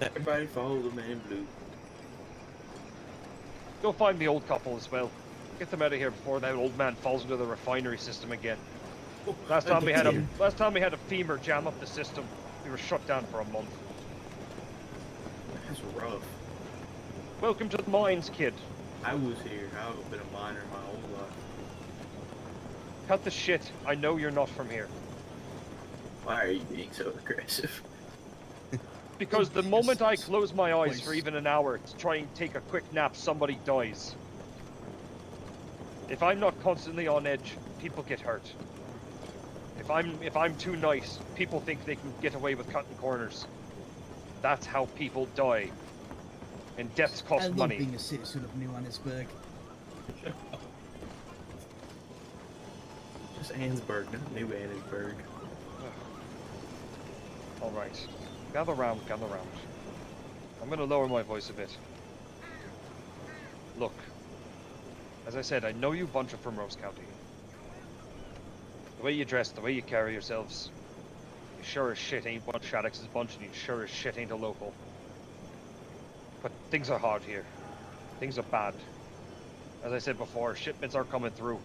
Everybody follow the man in blue. Go find the old couple as well. Get them out of here before that old man falls into the refinery system again. Last time we had a femur jam up the system, we were shut down for a month. That's rough. Welcome to the mines, kid. I was here. I've been a miner my whole life. Cut the shit. I know you're not from here. Why are you being so aggressive? Because the moment I close my eyes for even an hour to try and take a quick nap, somebody dies. If I'm not constantly on edge, people get hurt. If I'm too nice, people think they can get away with cutting corners. That's how people die. And deaths I cost love money. being a citizen of New Annisburg. Just Annesburg, not New Annesburg. Alright. Gather round, gather round. I'm gonna lower my voice a bit. Look. As I said, I know you bunch of from Rose County. The way you dress, the way you carry yourselves. You sure as shit ain't one Shaddix's bunch, and you sure as shit ain't a local. But things are hard here. Things are bad. As I said before, shipments are coming through.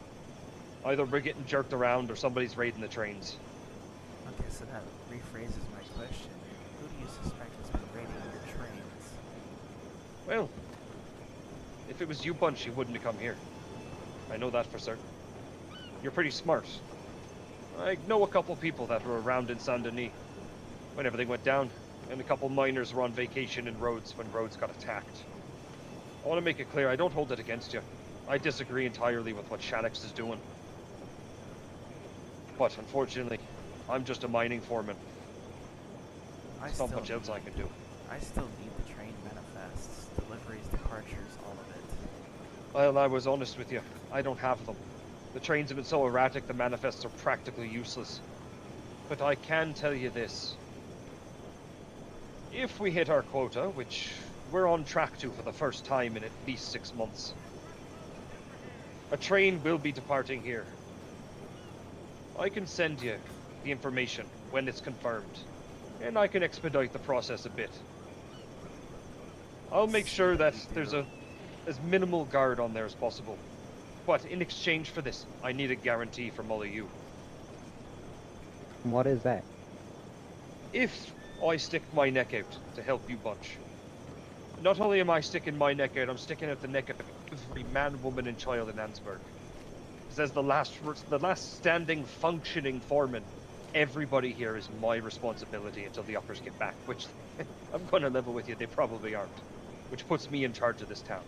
Either we're getting jerked around or somebody's raiding the trains. Okay, so that rephrases my question. Who do you suspect has been raiding your trains? Well, if it was you bunch, you wouldn't have come here. I know that for certain. You're pretty smart. I know a couple people that were around in Saint Denis when everything went down, and a couple miners were on vacation in Rhodes when Rhodes got attacked. I want to make it clear, I don't hold it against you. I disagree entirely with what Shaddix is doing. But unfortunately, I'm just a mining foreman. There's not much else I can do. I still need the train manifests, deliveries, departures, all of it. Well, I was honest with you. I don't have them. The trains have been so erratic, the manifests are practically useless. But I can tell you this. If we hit our quota, which we're on track to for the first time in at least 6 months, a train will be departing here. I can send you the information when it's confirmed, and I can expedite the process a bit. I'll make sure that there's as minimal guard on there as possible. But in exchange for this, I need a guarantee from all of you. What is that? If I stick my neck out to help you bunch, not only am I sticking my neck out, I'm sticking out the neck of every man, woman, and child in Annesburg. Because as the last standing, functioning foreman, everybody here is my responsibility until the uppers get back, which I'm going to level with you, they probably aren't. Which puts me in charge of this town.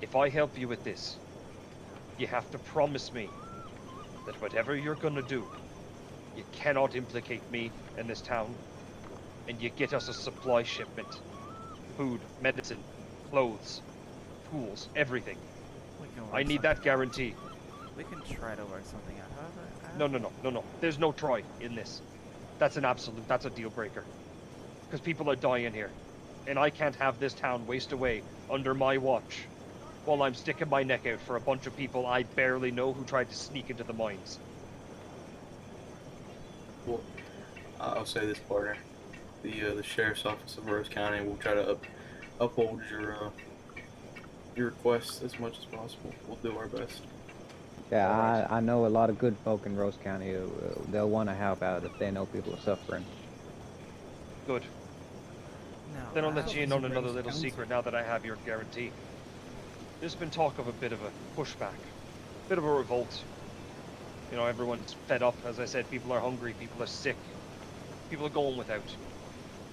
If I help you with this, you have to promise me that whatever you're going to do, you cannot implicate me in this town, and you get us a supply shipment. Food, medicine, clothes, tools, everything. I need that guarantee. We can try to work something out. However, No. There's no try in this. That's an absolute, that's a deal breaker. Because people are dying here. And I can't have this town waste away under my watch while I'm sticking my neck out for a bunch of people I barely know who tried to sneak into the mines. Well, I'll say this, partner. The sheriff's office of Rose County will try to uphold your requests as much as possible. We'll do our best. Yeah, I know a lot of good folk in Rose County. They'll want to help out if they know people are suffering. Good. Then I'll let you in on another little secret now that I have your guarantee. There's been talk of a bit of a pushback, a bit of a revolt. You know, everyone's fed up. As I said, people are hungry, people are sick, people are going without.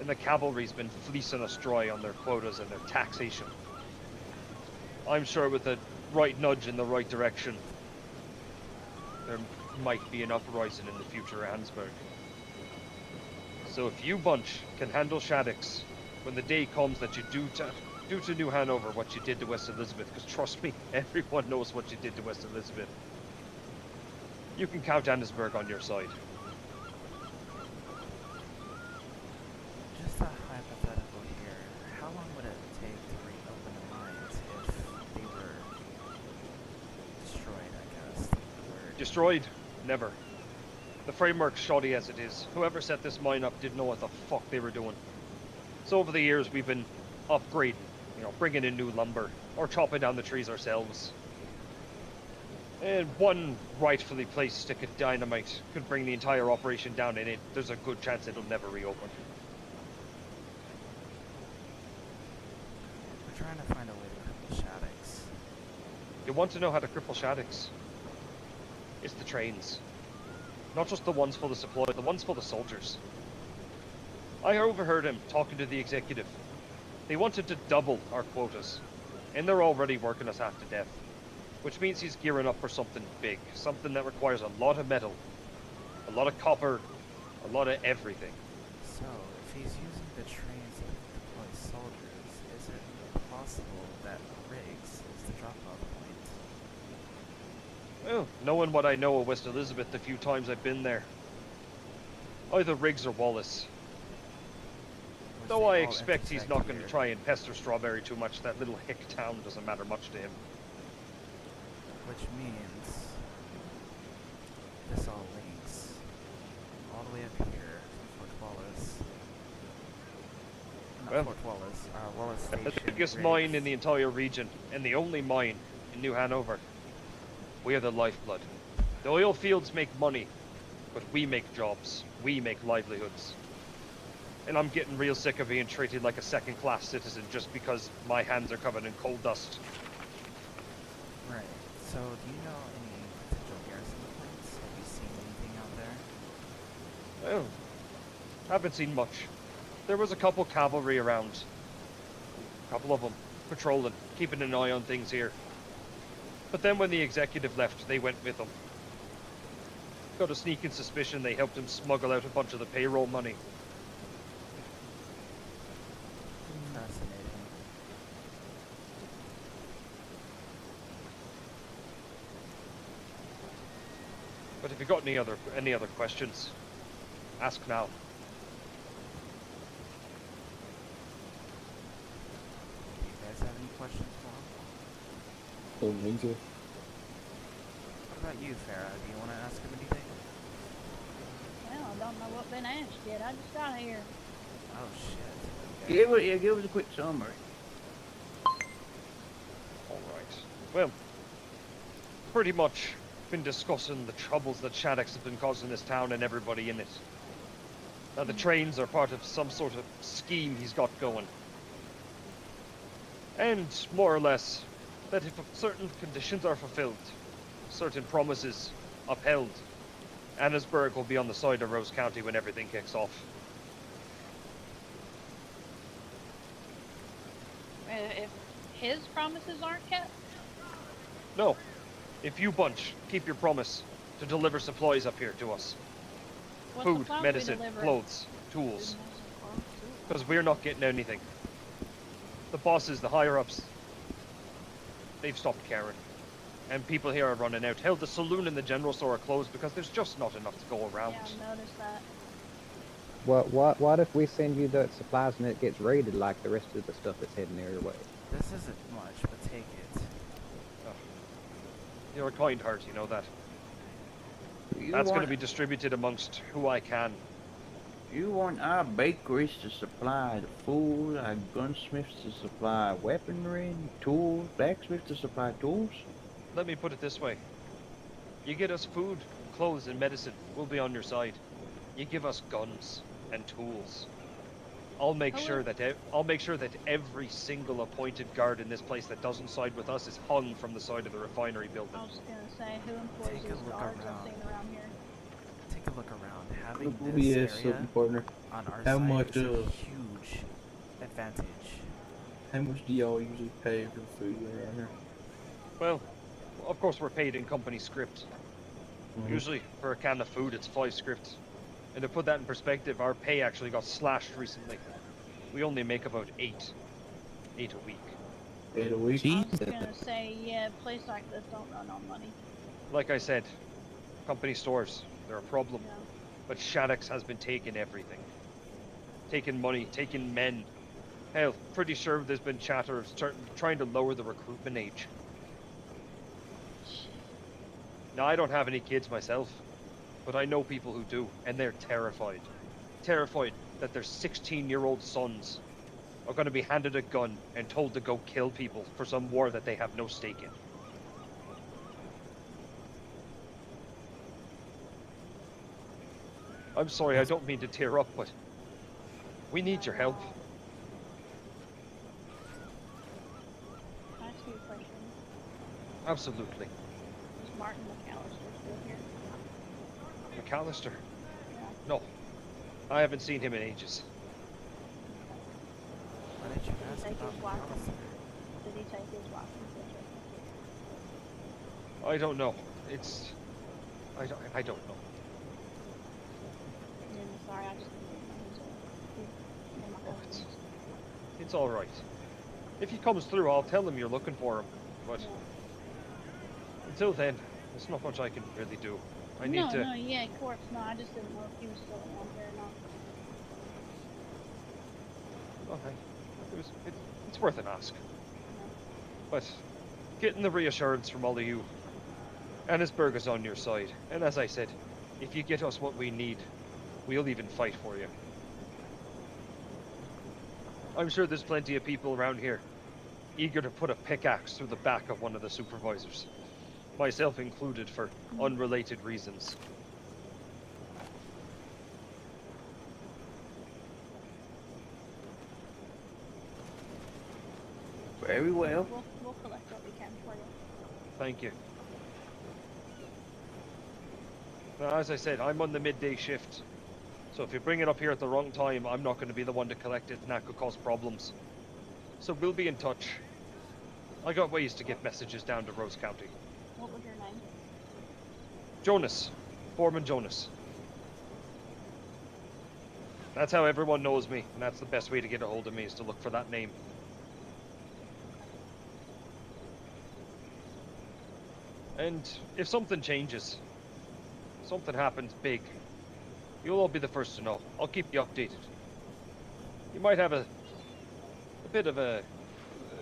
And the cavalry's been fleecing us dry on their quotas and their taxation. I'm sure with the right nudge in the right direction, there might be an uprising in the future of Annesburg. So if you bunch can handle Shaddix, when the day comes that you do to New Hanover what you did to West Elizabeth, because trust me, everyone knows what you did to West Elizabeth, you can count Annesburg on your side. just a hypothetical here. How long would it take to reopen the mines if they were destroyed, I guess? Destroyed? Never. The framework's shoddy as it is. Whoever set this mine up didn't know what the fuck they were doing. So over the years we've been upgrading, you know, bringing in new lumber, or chopping down the trees ourselves. And one rightfully placed stick of dynamite could bring the entire operation down, and there's a good chance it'll never reopen. We're trying to find a way to cripple Shaddix. You want to know how to cripple Shaddix? It's the trains. Not just the ones full of supply, the ones full of soldiers. I overheard him talking to the executive. They wanted to double our quotas, and they're already working us half to death. Which means he's gearing up for something big, something that requires a lot of metal, a lot of copper, a lot of everything. So, if he's using the trains to deploy soldiers, is it possible that Riggs is the drop-off point? Well, knowing what I know of West Elizabeth the few times I've been there, either Riggs or Wallace. Which Though they I all expect he's intersect not going to here. try and pester Strawberry too much. That little hick town doesn't matter much to him. Which means this all links all the way up here to Fort Wallace. Not Well, Fort Wallace, Wallace The Station. biggest mine in the entire region, and the only mine in New Hanover. We are the lifeblood. The oil fields make money, but we make jobs. We make livelihoods. And I'm getting real sick of being treated like a second-class citizen just because my hands are covered in coal dust. Right. So, do you know any potential garrison points? Have you seen anything out there? Well, haven't seen much. There was a couple cavalry around. A couple of them patrolling, keeping an eye on things here. But then when the executive left, they went with him. Got a sneaking suspicion they helped him smuggle out a bunch of the payroll money. Fascinating. But if you got any other questions, ask now. Do you guys have any questions for him? Don't think so. What about you, Farah? Do you want to ask him anything? Well, I don't know what's been asked yet. I just got here. Oh shit. Give us a quick summary. Alright. Well, pretty much been discussing the troubles that Shaddix has been causing this town and everybody in it. Now the trains are part of some sort of scheme he's got going. And more or less, that if certain conditions are fulfilled, certain promises upheld, Annesburg will be on the side of Rose County when everything kicks off. If his promises aren't kept, No. If you bunch, keep your promise to deliver supplies up here to us. what Food, supplies we medicine, delivering? clothes, tools. Because we're not getting anything. The bosses, the higher-ups, they've stopped caring. And people here are running out. Hell, the saloon and the general store are closed because there's just not enough to go around. Yeah, I've noticed that. What if we send you the supplies and it gets raided like the rest of the stuff that's heading your way? This isn't much, but take it. You're a kind heart, you know that. You That's going to want- be distributed amongst who I can. You want our bakeries to supply the food, our gunsmiths to supply weaponry, tools, blacksmiths to supply tools? Let me put it this way. You get us food, clothes, and medicine, we'll be on your side. You give us guns and tools. I'll make sure that every single appointed guard in this place that doesn't side with us is hung from the side of the refinery building. I was gonna say, who employs Take a these look guards around. I've seen around here? Take a look around. Having Let this me area ask something, partner. on our How side much, is a huge advantage. How much do y'all usually pay for food around here? Well, of course we're paid in company script. Mhm. Usually for a can of food it's 5 script. And to put that in perspective, our pay actually got slashed recently. We only make about 8 a week. 8 a week? I was gonna say, yeah, a place like this don't run on money. Like I said, company stores, they're a problem. Yeah. But Shaddix has been taking everything. Taking money, taking men. Hell, pretty sure there's been chatter of trying to lower the recruitment age. Now, I don't have any kids myself, but I know people who do, and they're terrified. Terrified that their 16-year-old sons are going to be handed a gun and told to go kill people for some war that they have no stake in. I'm sorry, I don't mean to tear up, but we need your help. Can I ask you a question? Absolutely. Is Martin McAllister still here? McAllister? Yeah. No. I haven't seen him in ages. Why didn't you Did he ask take about his wife? McAllister? Did he take his wife and sister? I don't know. It's... I don't know. Yeah, sorry, I just didn't know. It's all right. If he comes through, I'll tell him you're looking for him. But until then, there's not much I can really do. I need to. No, yeah, of course. No, I just didn't know if he was still around here or not. Okay. It's worth an ask. But getting the reassurance from all of you, Annesburg is on your side. And as I said, if you get us what we need, we'll even fight for you. I'm sure there's plenty of people around here eager to put a pickaxe through the back of one of the supervisors. Myself included, for unrelated reasons. Very well. We'll collect what we can for you. Thank you. Now, as I said, I'm on the midday shift. So if you bring it up here at the wrong time, I'm not going to be the one to collect it, and that could cause problems. So we'll be in touch. I got ways to get messages down to Rose County. What was your name? Jonas. Foreman Jonas. That's how everyone knows me, and that's the best way to get a hold of me, is to look for that name. And if something changes, something happens big, you'll all be the first to know. I'll keep you updated. You might have a bit of a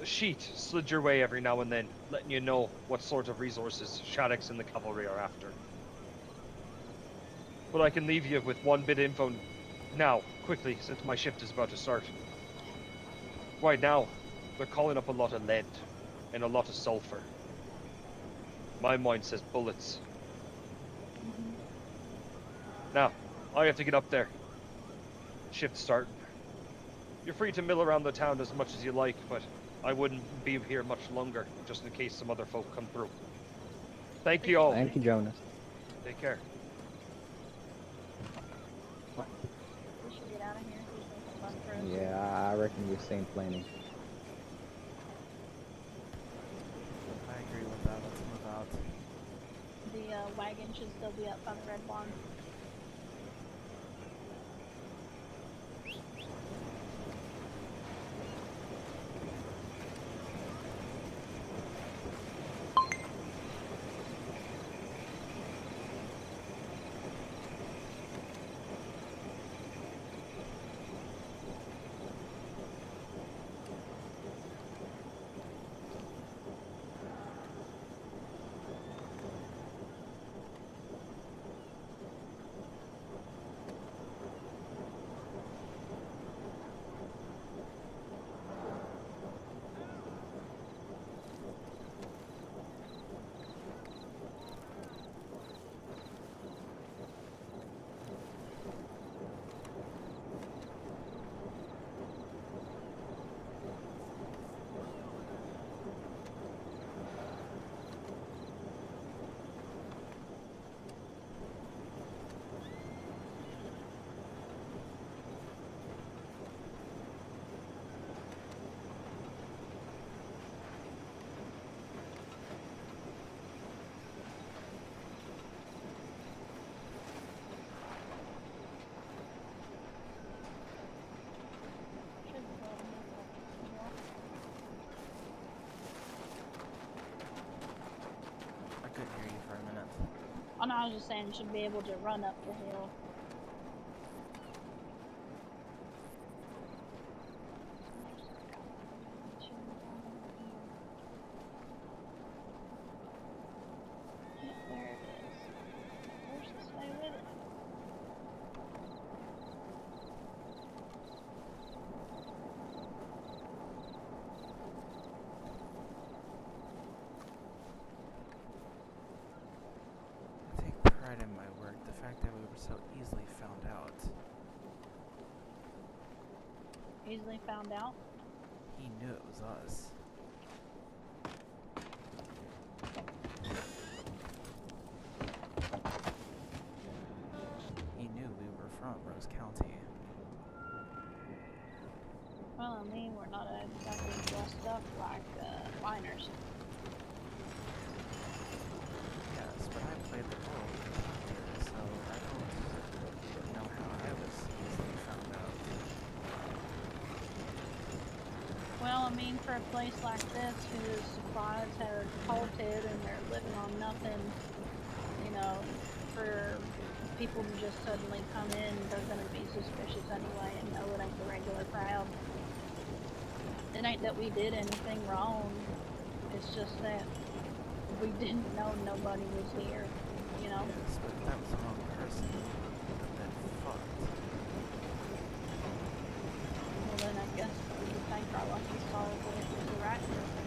sheet slid your way every now and then, letting you know what sort of resources Shaddix and the cavalry are after. But I can leave you with one bit of info now, quickly, since my shift is about to start. Right now, they're calling up a lot of lead and a lot of sulfur. My mind says bullets. Now, I have to get up there. Shift starting. You're free to mill around the town as much as you like, but I wouldn't be here much longer, just in case some other folk come through. Thank you all. Thank you, Jonas. Take care. We should get out of here. There's no fun for us. Yeah, I reckon we've seen plenty. I agree with that. Let's move out. The wagon should still be up by the red barn. I couldn't hear you for a minute. Oh no, I was just saying should be able to run up the hill. Yeah, there it is. Where's this way with it? I take pride in my work. The fact that we were so easily found out. Easily found out. He knew it was us. He knew we were from Rose County. Well, I mean, we're not exactly dressed up like miners. Yes, but I played the role of the doctor, so I don't know how I was easily found out. mean, for a place like this whose supplies are halted and they're living on nothing, you know, for people to just suddenly come in, they're gonna be suspicious anyway and know it ain't the regular crowd. It ain't that we did anything wrong, it's just that we didn't know nobody was here, you know? Yes, but that was the wrong person. Then fucked. Well then I guess we could thank our lucky stars that it was the right person.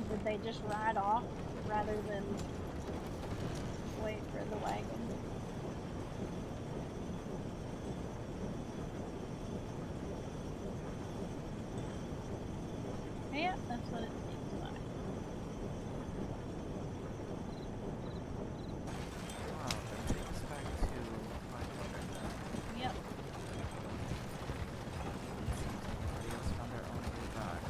Did they just ride off rather than wait for the wagon? Yeah, that's what it seems like. Wow, that takes us back to 500 then. Yep. Everybody else found their own way back.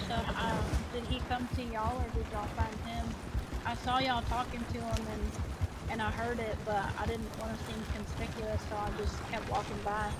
So, did he come to y'all or did y'all find him? I saw y'all talking to him and I heard it, but I didn't want to seem conspicuous, so I just kept walking by.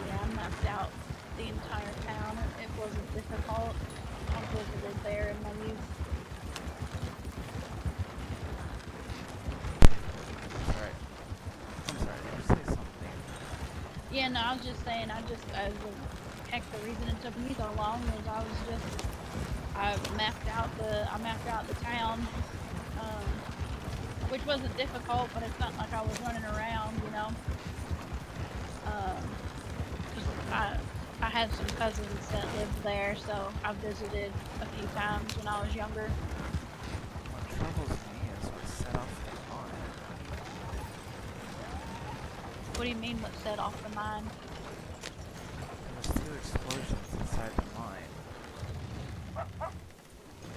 Yeah, I mapped out the entire town. It wasn't difficult. I visited there in my youth. Alright. I'm sorry, did you say something? Yeah, no, I was just saying, heck, the reason it took me so long was I mapped out the town, which wasn't difficult, but it's not like I was running around, you know. I had some cousins that lived there, so I visited a few times when I was younger. What troubles me is what set off the mine. What do you mean what set off the mine? There was 2 explosions inside the mine.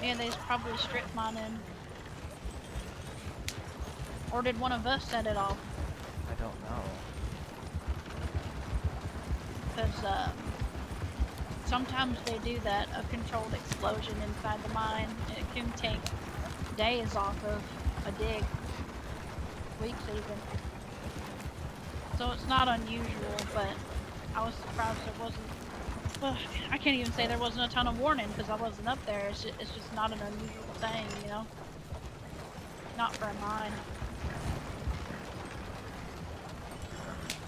Yeah, they was probably strip mining. Or did one of us set it off? I don't know. Because sometimes they do that, a controlled explosion inside the mine. It can take days off of a dig, weeks even. So it's not unusual, but I was surprised there wasn't, well, I can't even say there wasn't a ton of warning because I wasn't up there. It's just not an unusual thing, you know? Not for a mine.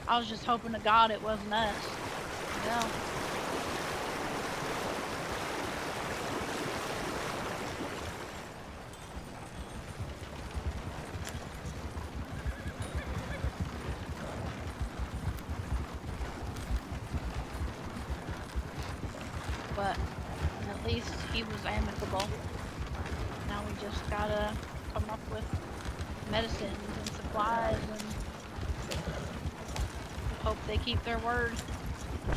I was just hoping to God it wasn't us. Yeah. But at least he was amicable. Now we just gotta come up with medicines and supplies and hope they keep their word.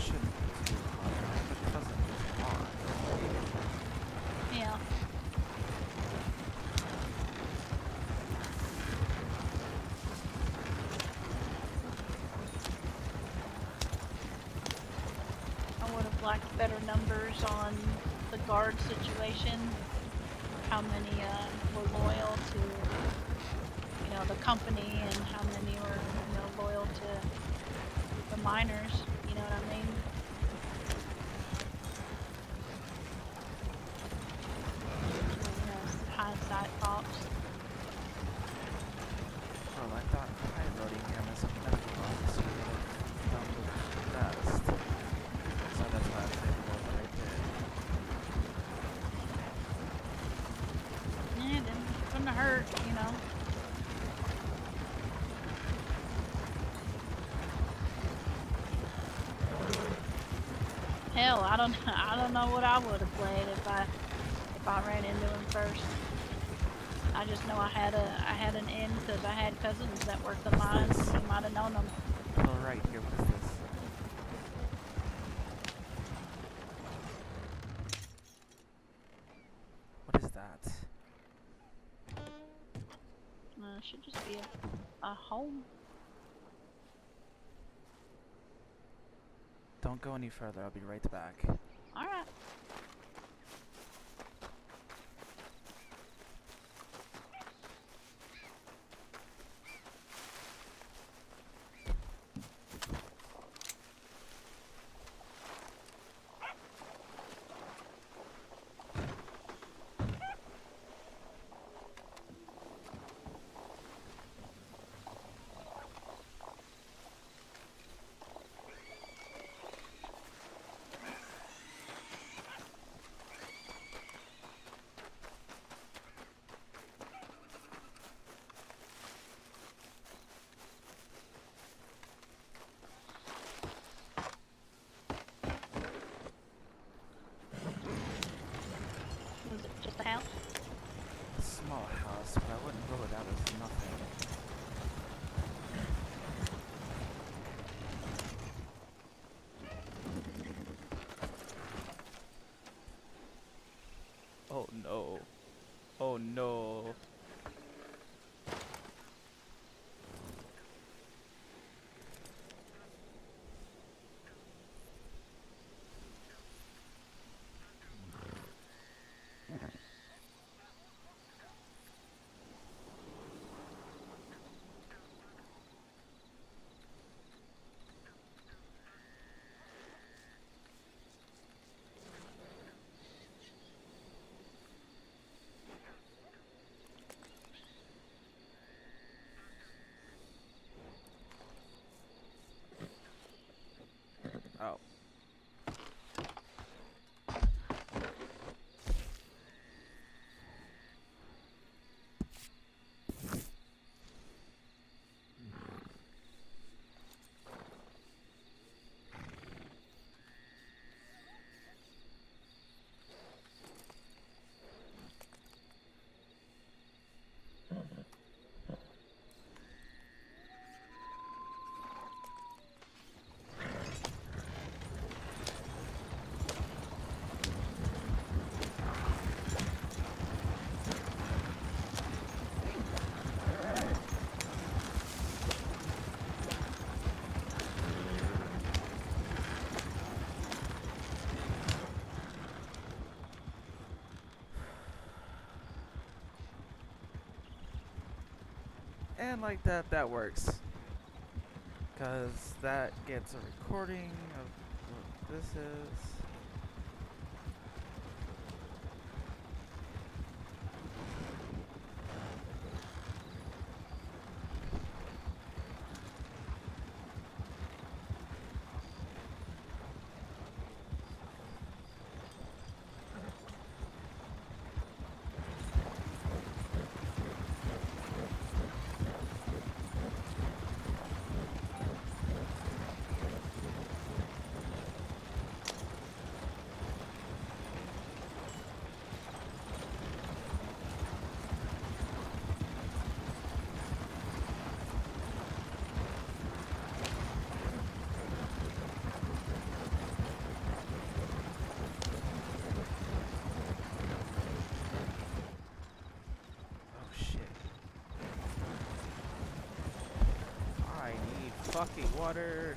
Shouldn't be too hard. I have a cousin who's on. Yeah. like better numbers on the guard situation. How many were loyal to, you know, the company, and how many were, you know, loyal to the miners. You know what I mean? You know, hindsight thoughts. Well, I thought piloting him as a medical officer would have done the best. So that's why I was able to do what I did. Yeah, it couldn't have hurt, you know. Hell, I don't know what I would have played if I ran into him first. I just know I had an in because I had cousins that worked the mines. You might have known them. All right, here, what is this? What is that? It should just be a home. Don't go any further, I'll be right back. All right. Was it just a house? A small house, but I wouldn't rule it out as nothing. Oh no. Oh no. Oh. And like that, that works. Because that gets a recording of what this is. Fucking water.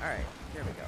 Alright, here we go.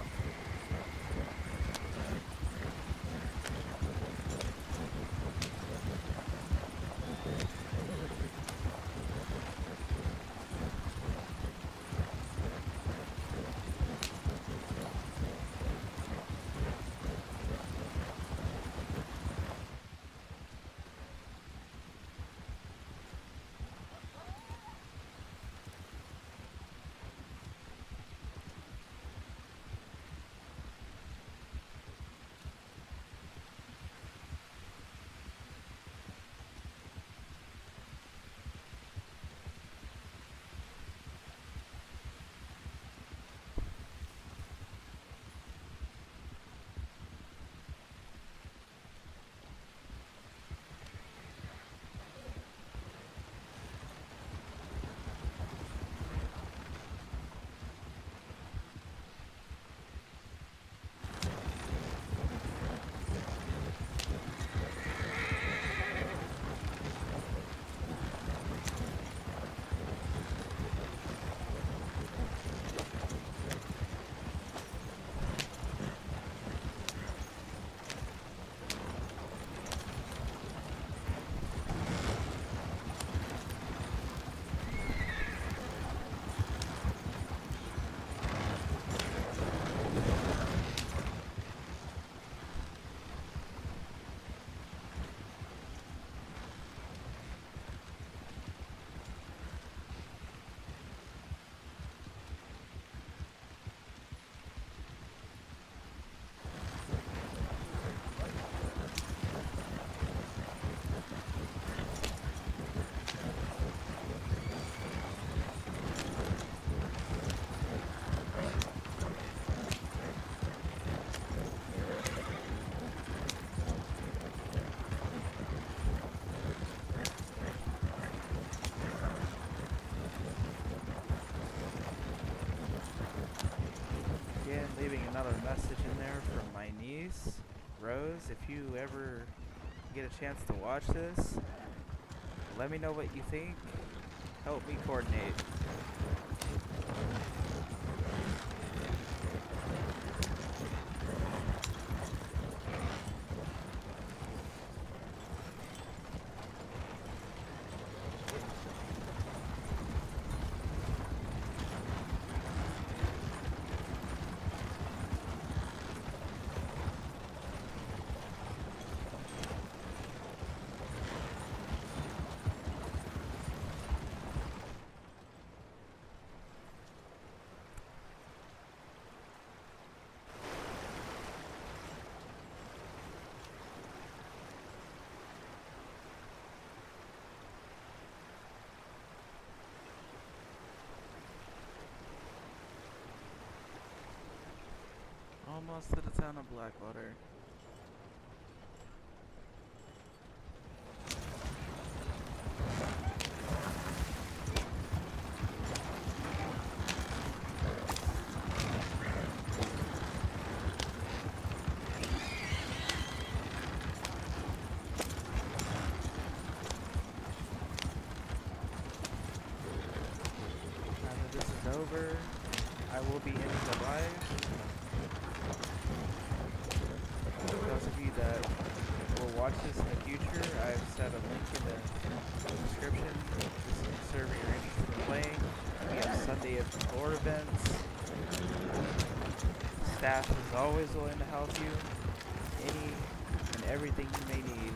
Again, leaving another message in there from my niece, Rose. If you ever get a chance to watch this, let me know what you think. Help me coordinate. Almost to the town of Blackwater. After this is over, I will be ending the live. Those of you that will watch this in the future, I've set a link in the description. This is a server you're interested in playing. We have Sunday at floor events. Staff is always willing to help you. Any and everything you may need.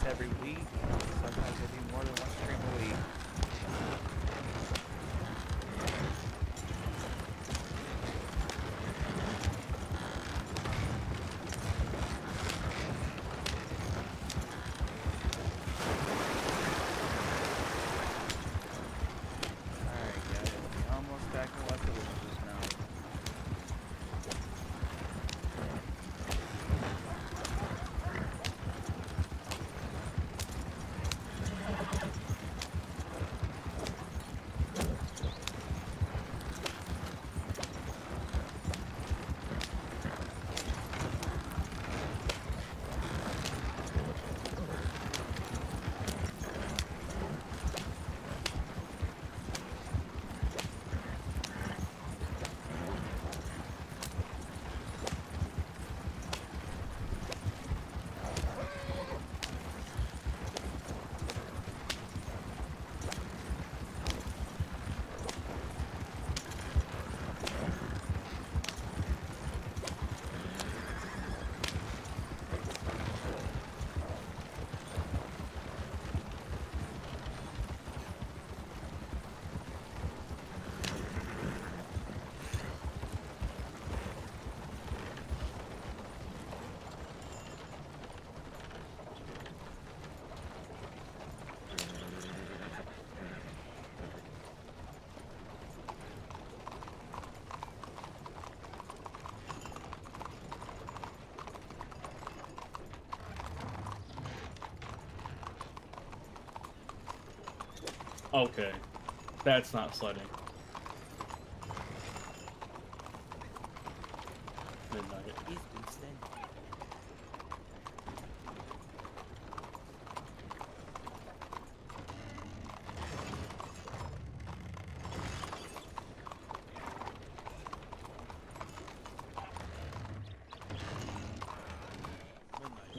Every week. Sometimes I do more than one stream a week. Okay. That's not sledding. Midnight.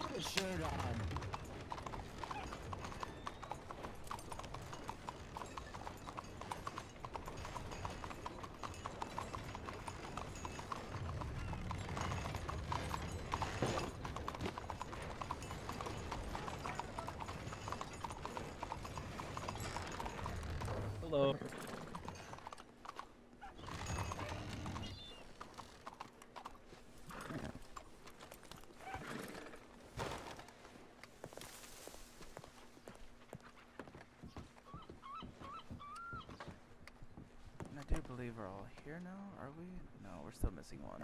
Put a shirt on. Hello. And I do believe we're all here now, are we? No, we're still missing one.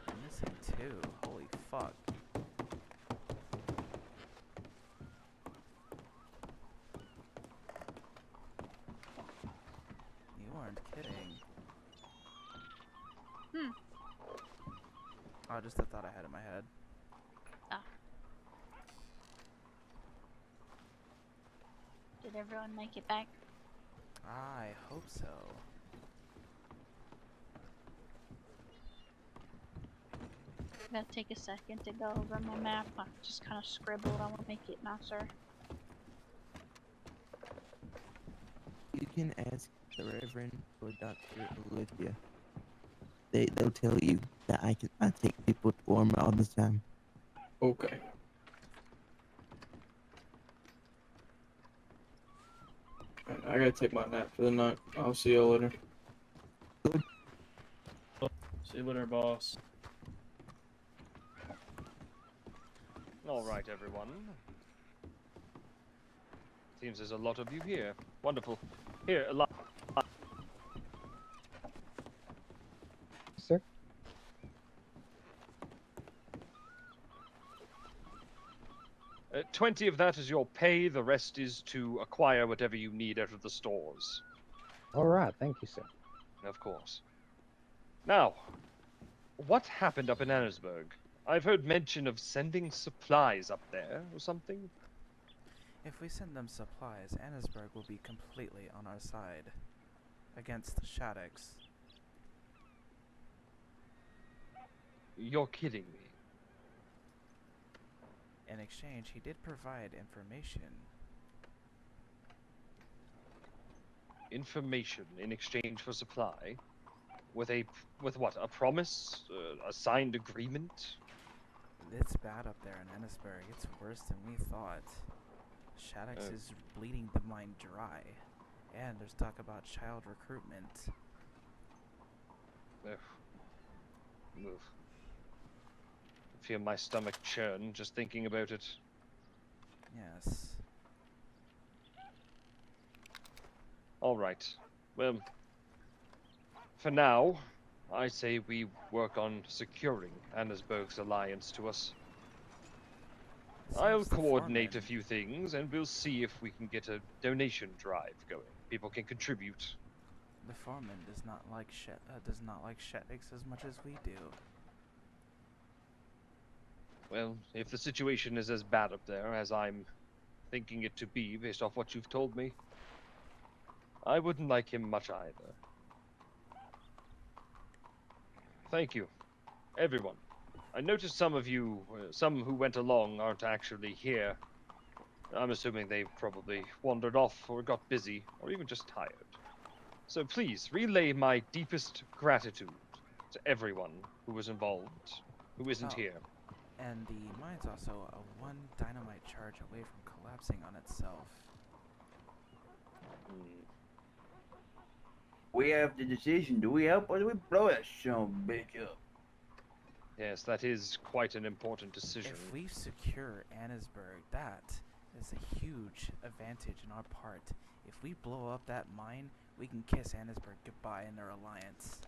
I'm missing two. Holy fuck. You aren't kidding. Hmm. Oh, just a thought I had in my head. Ah. Did everyone make it back? I hope so. I'm gonna take a second to go over my map. I just kind of scribbled. I want to make it nicer. You can ask the Reverend or Dr. Olivia. They'll tell you that I take people to Orma all the time. Okay. Alright, I gotta take my nap for the night. I'll see y'all later. See you later, boss. All right, everyone. Seems there's a lot of you here. Wonderful. Here, a lot. Sir? 20 of that is your pay. The rest is to acquire whatever you need out of the stores. All right, thank you, sir. Of course. Now, what happened up in Annesburg? I've heard mention of sending supplies up there or something. If we send them supplies, Annesburg will be completely on our side against Shaddix. You're kidding me. In exchange, he did provide information. Information in exchange for supply? With what? A promise? A signed agreement? It's bad up there in Annesburg. It's worse than we thought. Shaddix is bleeding the mine dry. And there's talk about child recruitment. Ugh. Ugh. I feel my stomach churn just thinking about it. Yes. All right. Well, for now, I say we work on securing Annesburg's alliance to us. I'll coordinate a few things, and we'll see if we can get a donation drive going. People can contribute. The foreman does not like Shaddix as much as we do. Well, if the situation is as bad up there as I'm thinking it to be based off what you've told me, I wouldn't like him much either. Thank you, everyone. I noticed some of you, some who went along aren't actually here. I'm assuming they probably wandered off or got busy or even just tired. So please relay my deepest gratitude to everyone who was involved, who isn't here. And the mine's also one dynamite charge away from collapsing on itself. We have the decision. Do we help or do we blow that son of a bitch up? Yes, that is quite an important decision. If we secure Annesburg, that is a huge advantage in our part. If we blow up that mine, we can kiss Annesburg goodbye in their alliance.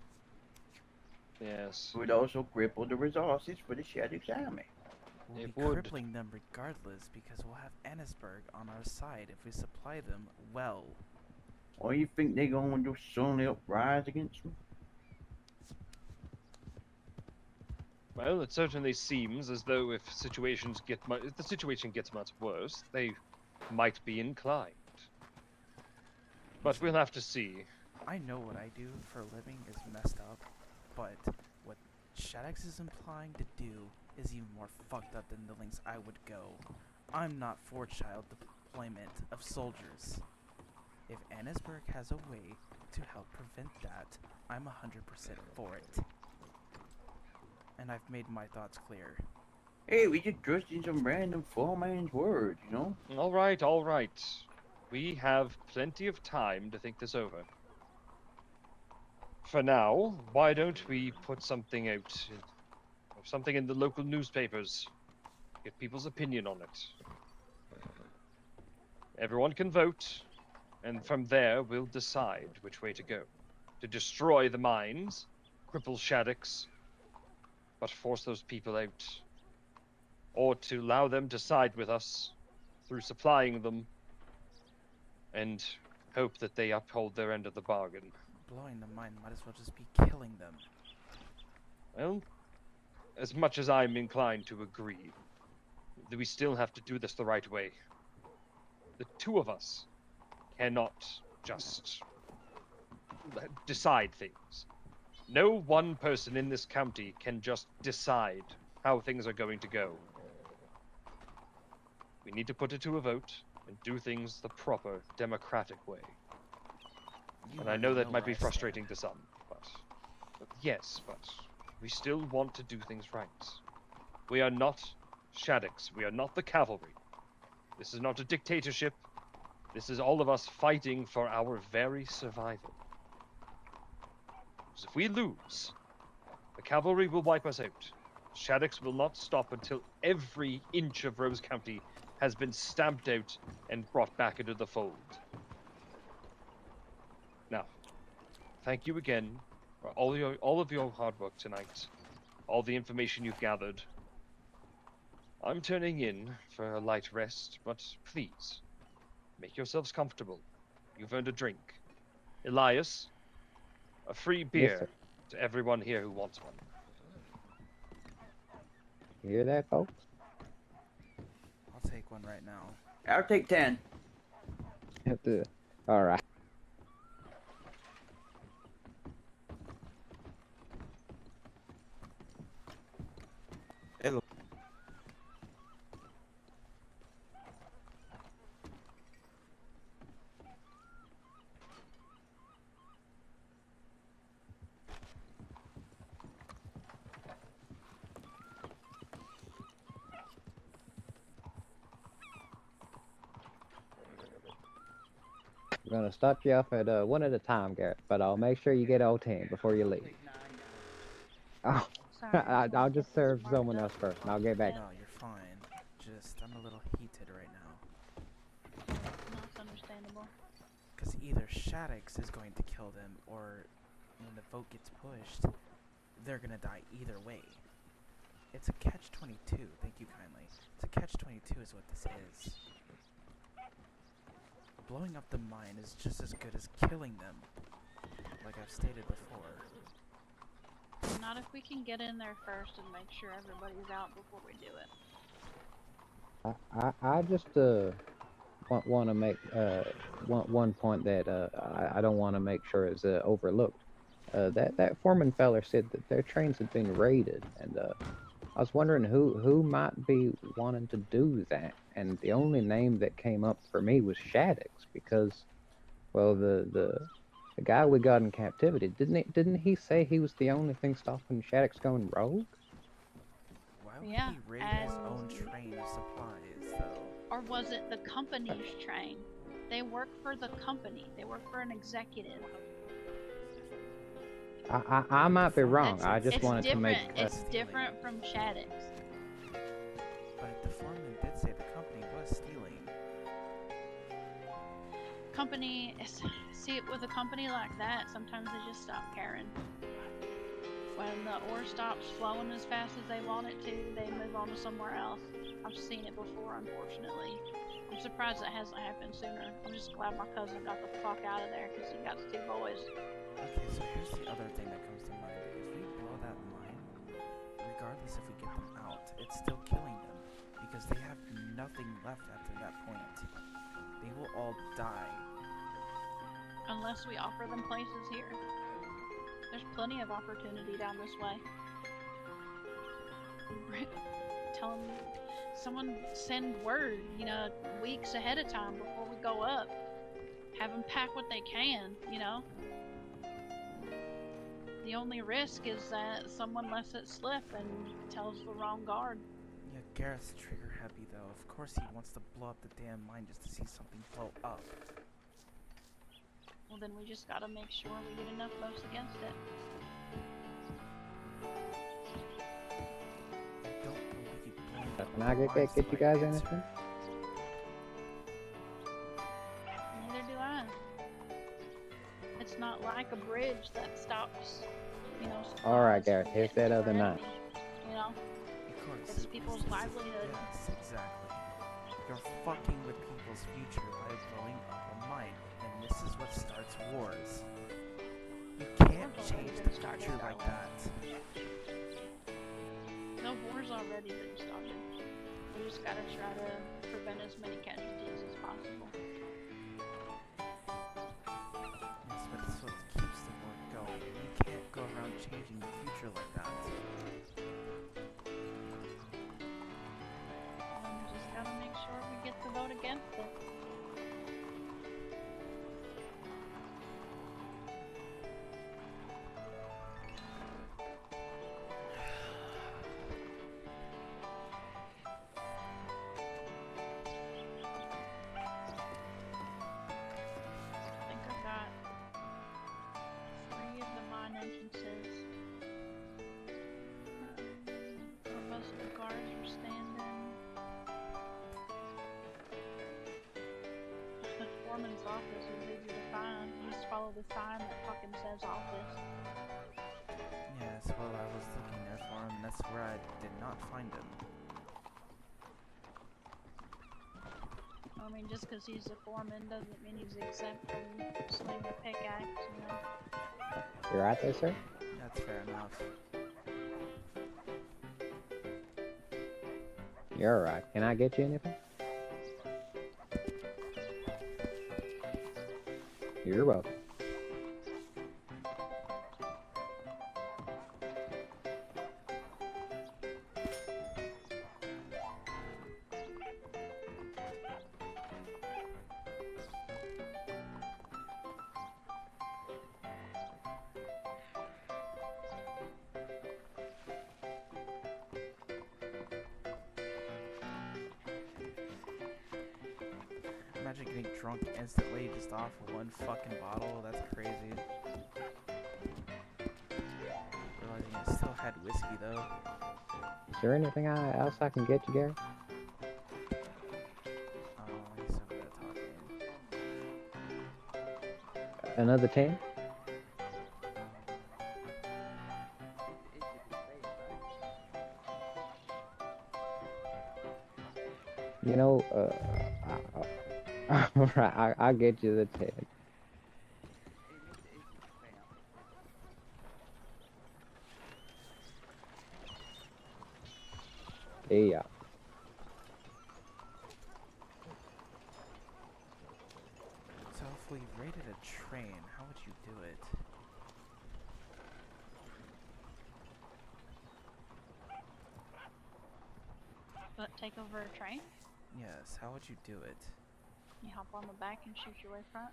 Yes. It would also cripple the resources for the Shaddix army. We'll It be would. crippling them regardless because we'll have Annisburg on our side if we supply them well. Or you think they're going to suddenly uprise against me? Well, it certainly seems as though if if the situation gets much worse, they might be inclined. But we'll have to see. I know what I do for a living is messed up, but what Shaddix is implying to do is even more fucked up than the lengths I would go. I'm not for child deployment of soldiers. If Annisburg has a way to help prevent that, I'm 100% for it. And I've made my thoughts clear. Hey, we just trusting some random foreman's word, you know? All right, all right. We have plenty of time to think this over. For now, why don't we put something out, something in the local newspapers, get people's opinion on it. Everyone can vote, and from there we'll decide which way to go. To destroy the mines, cripple Shaddix, but force those people out. Or to allow them to side with us through supplying them and hope that they uphold their end of the bargain. Blowing the mine might as well just be killing them. Well, as much as I'm inclined to agree, we still have to do this the right way. The two of us cannot just decide things. No one person in this county can just decide how things are going to go. We need to put it to a vote and do things the proper, democratic way. And I know that might be frustrating to some, but yes, but we still want to do things right. We are not Shaddix. We are not the cavalry. This is not a dictatorship. This is all of us fighting for our very survival. Because if we lose, the cavalry will wipe us out. Shaddix will not stop until every inch of Rose County has been stamped out and brought back into the fold. Now, thank you again for all of your hard work tonight, all the information you've gathered. I'm turning in for a light rest, but please, make yourselves comfortable. You've earned a drink. Elias, a free beer to everyone here who wants one. You hear that, folks? I'll take one right now. I'll take 10. All right. Hello. We're gonna start you off at one at a time, Garrett, but I'll make sure you get all 10 before you leave. Oh, I'll just serve someone else first, and I'll get back. No, you're fine. Just, I'm a little heated right now. That's understandable. Because either Shaddix is going to kill them, or when the vote gets pushed, they're gonna die either way. It's a catch-22, thank you kindly. It's a catch-22 is what this is. Blowing up the mine is just as good as killing them, like I've stated before. Not if we can get in there first and make sure everybody's out before we do it. I just want to make one point that I don't want to make sure is overlooked. That foreman feller said that their trains had been raided, and I was wondering who might be wanting to do that. And the only name that came up for me was Shaddix, because, well, the guy we got in captivity, didn't he say he was the only thing stopping Shaddix going rogue? Why would Yeah, he raid his own train of supplies, though? Or was it the company's train? They work for the company. They work for an executive. I might be wrong. I just wanted to make. It's different from Shaddix. But the foreman did say the company was stealing. Company, see, with a company like that, sometimes they just stop caring. when the ore stops flowing as fast as they want it to, they move on to somewhere else. I've seen it before, unfortunately. I'm surprised it hasn't happened sooner. I'm just glad my cousin got the fuck out of there because he got 2 boys. Okay, so here's the other thing that comes to mind. If we blow that mine, regardless if we get them out, it's still killing them because they have nothing left after that point. They will all die. Unless we offer them places here. There's plenty of opportunity down this way. Tell them, someone send word, you know, weeks ahead of time before we go up. Have them pack what they can, you know. The only risk is that someone lets it slip and tells the wrong guard. Yeah, Gareth's trigger happy though. Of course he wants to blow up the damn mine just to see something blow up. Well, then we just gotta make sure we get enough votes against it. Can I get you guys anything? Neither do I. It's not like a bridge that stops, you know. Alright, Gareth, here's that other knife. You know? It's people's livelihood. Yes, exactly. You're fucking with people's future by blowing up a mine, and this is what starts wars. You can't change the future like that. No war's already been started. We just gotta try to prevent as many casualties as possible. Yes, but it's what keeps the war going. You can't go around changing the future like that. We just gotta make sure we get the vote against it. I think I got 3 of the mine entrances. Where most of the guards were standing. The foreman's office was easy to find. You just follow the sign that fucking says office. Yes, well, I was looking there for him, and that's where I did not find him. I mean, just because he's a foreman doesn't mean he's exempt from Slave the Pick Act, you know? You right there, sir? That's fair enough. You're alright. Can I get you anything? You're welcome. Imagine getting drunk instantly just off of one fucking bottle. That's crazy. Realizing I still had whiskey though. Is there anything else I can get you, Gary? Oh, he's over there talking. Another 10? You know, alright, I'll get you the 10. Yeah. So if we raided a train, how would you do it? But take over a train, Yes, how would you do it? you hop on the back and shoot your way front.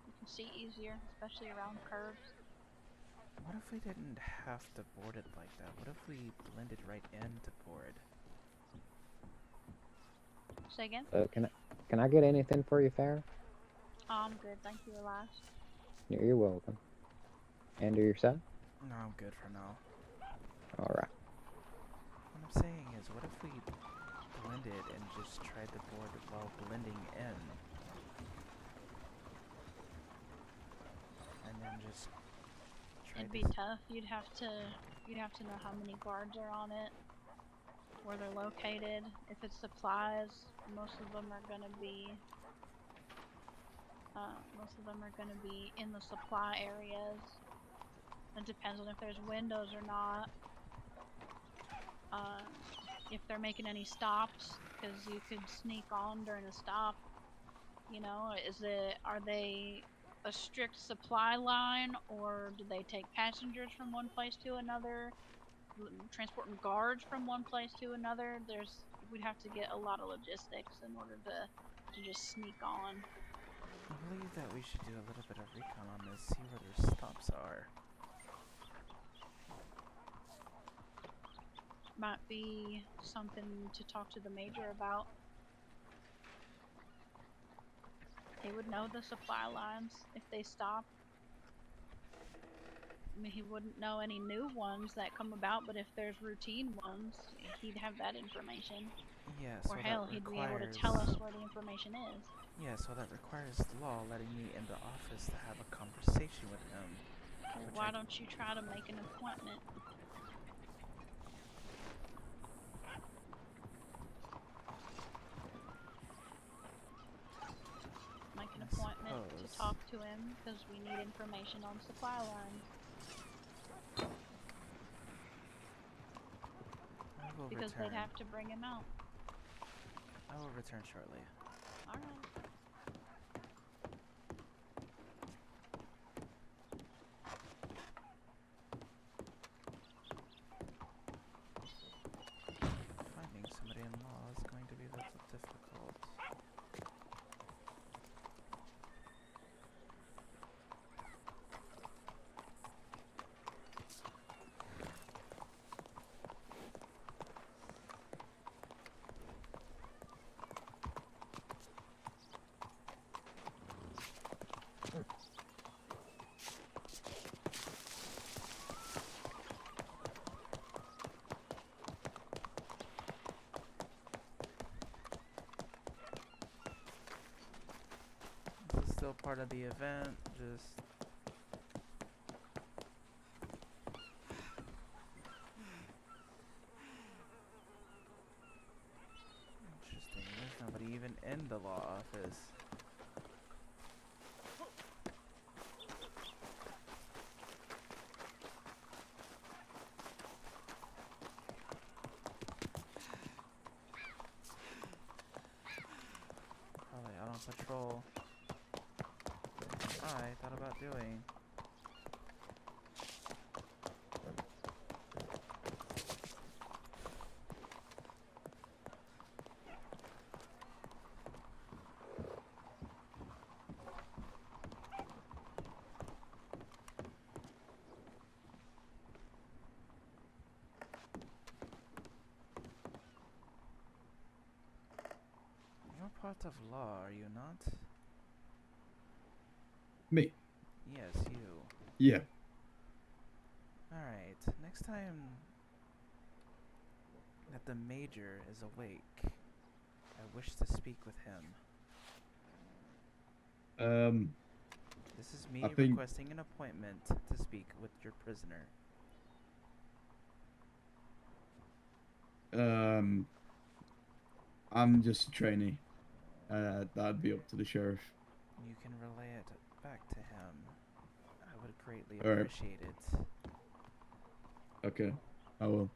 You can see easier, especially around curves. What if we didn't have to board it like that? What if we blended right into board? Say again? Can I get anything for you, Farrah? Oh, I'm good, thank you, Elias. You're welcome. And to yourself? No, I'm good for now. Alright. What I'm saying is, what if we blended and just tried the board while blending in? And then just It'd be tough. You'd have to know how many guards are on it, where they're located. If it's supplies, most of them are gonna be in the supply areas. It depends on if there's windows or not. If they're making any stops, because you could sneak on during a stop. You know, are they a strict supply line, or do they take passengers from one place to another, transporting guards from one place to another? We'd have to get a lot of logistics in order to just sneak on. I believe that we should do a little bit of recon on this, see where their stops are. Might be something to talk to the major about. He would know the supply lines if they stop. I mean, he wouldn't know any new ones that come about, but if there's routine ones, he'd have that information. Yeah, Or so hell, that he'd be able to requires... tell us where the information is. Yeah, so that requires the law letting me in the office to have a conversation with him. Well, why don't you try to make an appointment? Make an appointment to talk to him, because we need information on supply lines. Because they'd have to bring him out. I will return shortly. Alright. Finding somebody in law is going to be a little difficult. This is still part of the event, just... Interesting, there's nobody even in the law office. Probably out on patrol. I thought about doing. You're part of law, are you not? Me? Yes, you. Yeah. Alright, next time that the Major is awake, I wish to speak with him. This is me I think... requesting an appointment to speak with your prisoner. I'm just a trainee. That'd be up to the sheriff. You can relay it back to him. I would greatly All right. appreciate it. Okay, I will.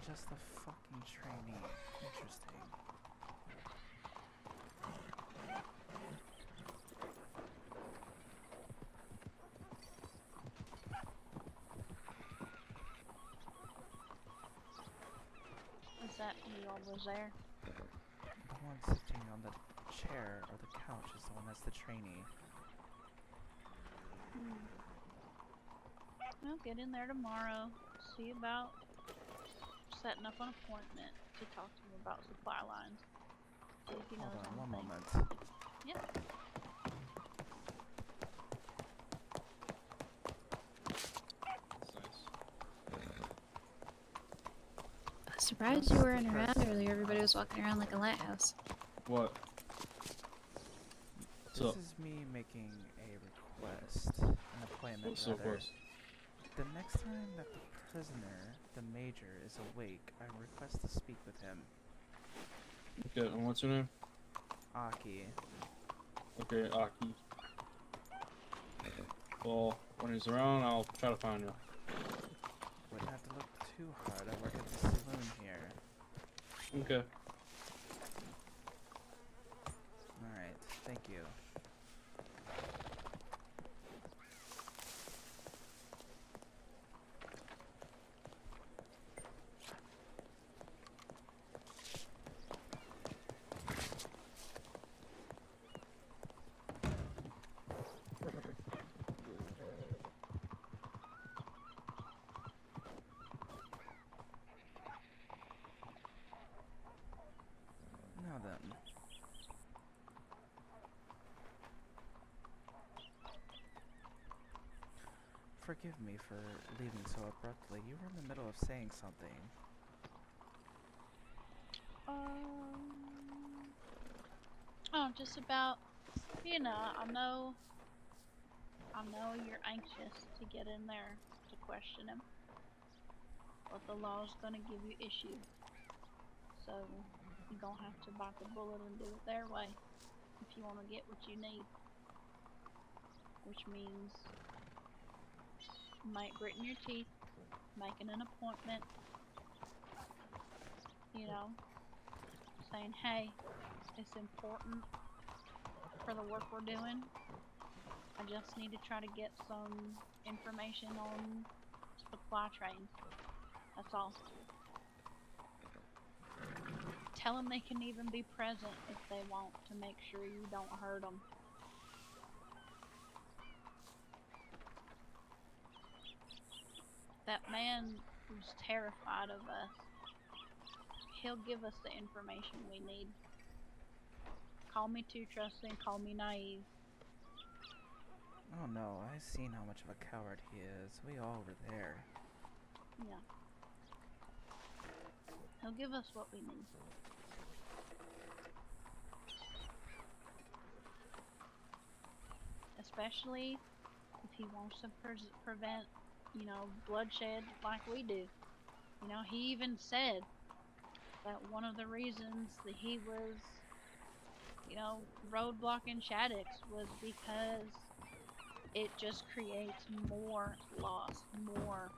Just a fucking trainee. Interesting. Is that who all was there? The one sitting on the chair or the couch is the one that's the trainee. Well, get in there tomorrow. See about setting up an appointment to talk to him about supply lines. See if he knows Hold on one anything. moment. Yep. Surprised you weren't around earlier. Everybody was walking around like a lighthouse. What? This So- is me making a request, an appointment What's the rather. request? The next time that the prisoner, the major, is awake, I request to speak with him. Okay, and what's your name? Aki. Okay, Aki. Well, when he's around, I'll try to find you. Wouldn't have to look too hard. I work at the saloon here. Okay. Alright, thank you. Now then. Forgive me for leaving so abruptly. You were in the middle of saying something. Oh, just about, you know, I know you're anxious to get in there to question him, but the law's gonna give you issue. So, you're gonna have to bite the bullet and do it their way if you want to get what you need. Which means, gritting your teeth, making an appointment, you know, saying, hey, it's important for the work we're doing. I just need to try to get some information on supply trains. That's all. Tell them they can even be present if they want to make sure you don't hurt them. That man was terrified of us. He'll give us the information we need. Call me too trusting, call me naive. Oh no, I've seen how much of a coward he is. We all were there. Yeah. He'll give us what we need. Especially if he wants to prevent, you know, bloodshed like we do. You know, he even said that one of the reasons that he was, you know, roadblocking Shaddix was because it just creates more loss, more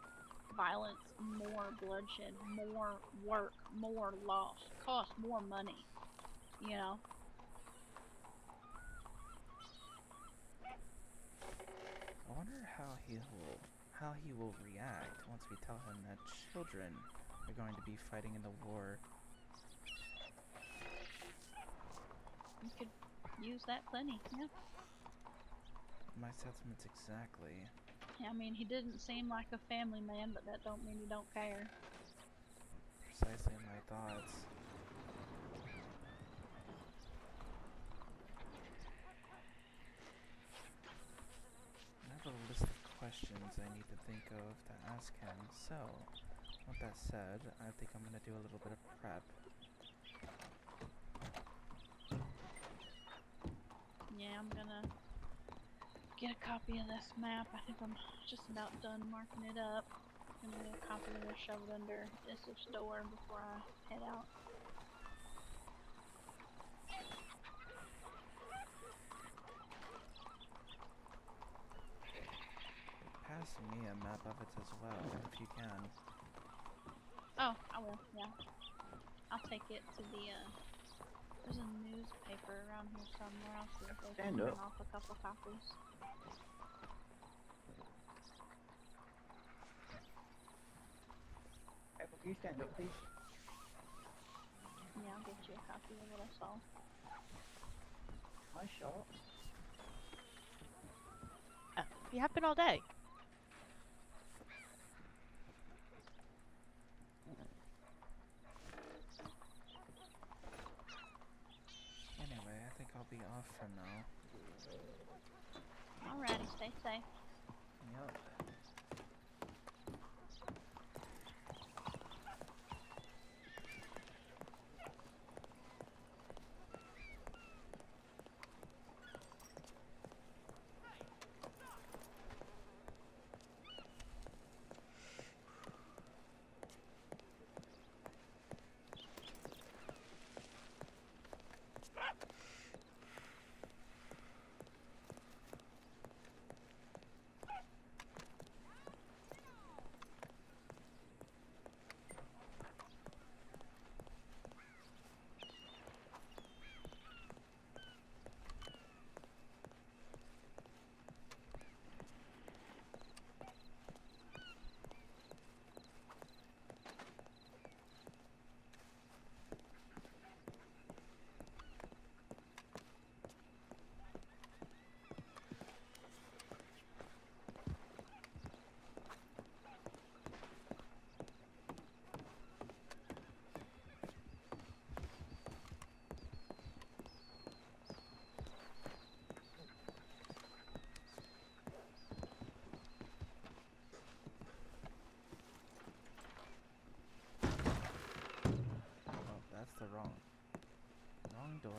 violence, more bloodshed, more work, more loss, costs more money, you know? I wonder how he will react once we tell him that children are going to be fighting in the war. You could use that plenty, yeah. My sentiments exactly. I mean, he didn't seem like a family man, but that don't mean he don't care. Precisely my thoughts. I have a list of questions I need to think of to ask him, so with that said, I think I'm gonna do a little bit of prep. Yeah, I'm gonna get a copy of this map. I think I'm just about done marking it up. I'm gonna get a copy of it, shove it under this door before I head out. Pass me a map of it as well, if you can. Oh, I will, yeah. I'll take it to the, there's a newspaper around here somewhere. I'll see if they can Stand print up. off a couple copies. Apple, can you stand up, please? Yeah, I'll get you a copy of what I saw. Nice shot. You have been all day. Anyway, I think I'll be off for now. Alrighty, stay safe. Yup. door.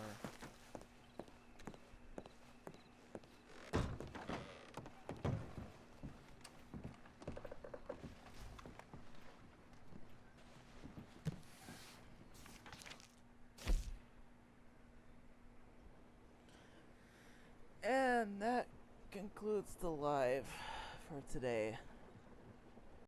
And that concludes the live for today.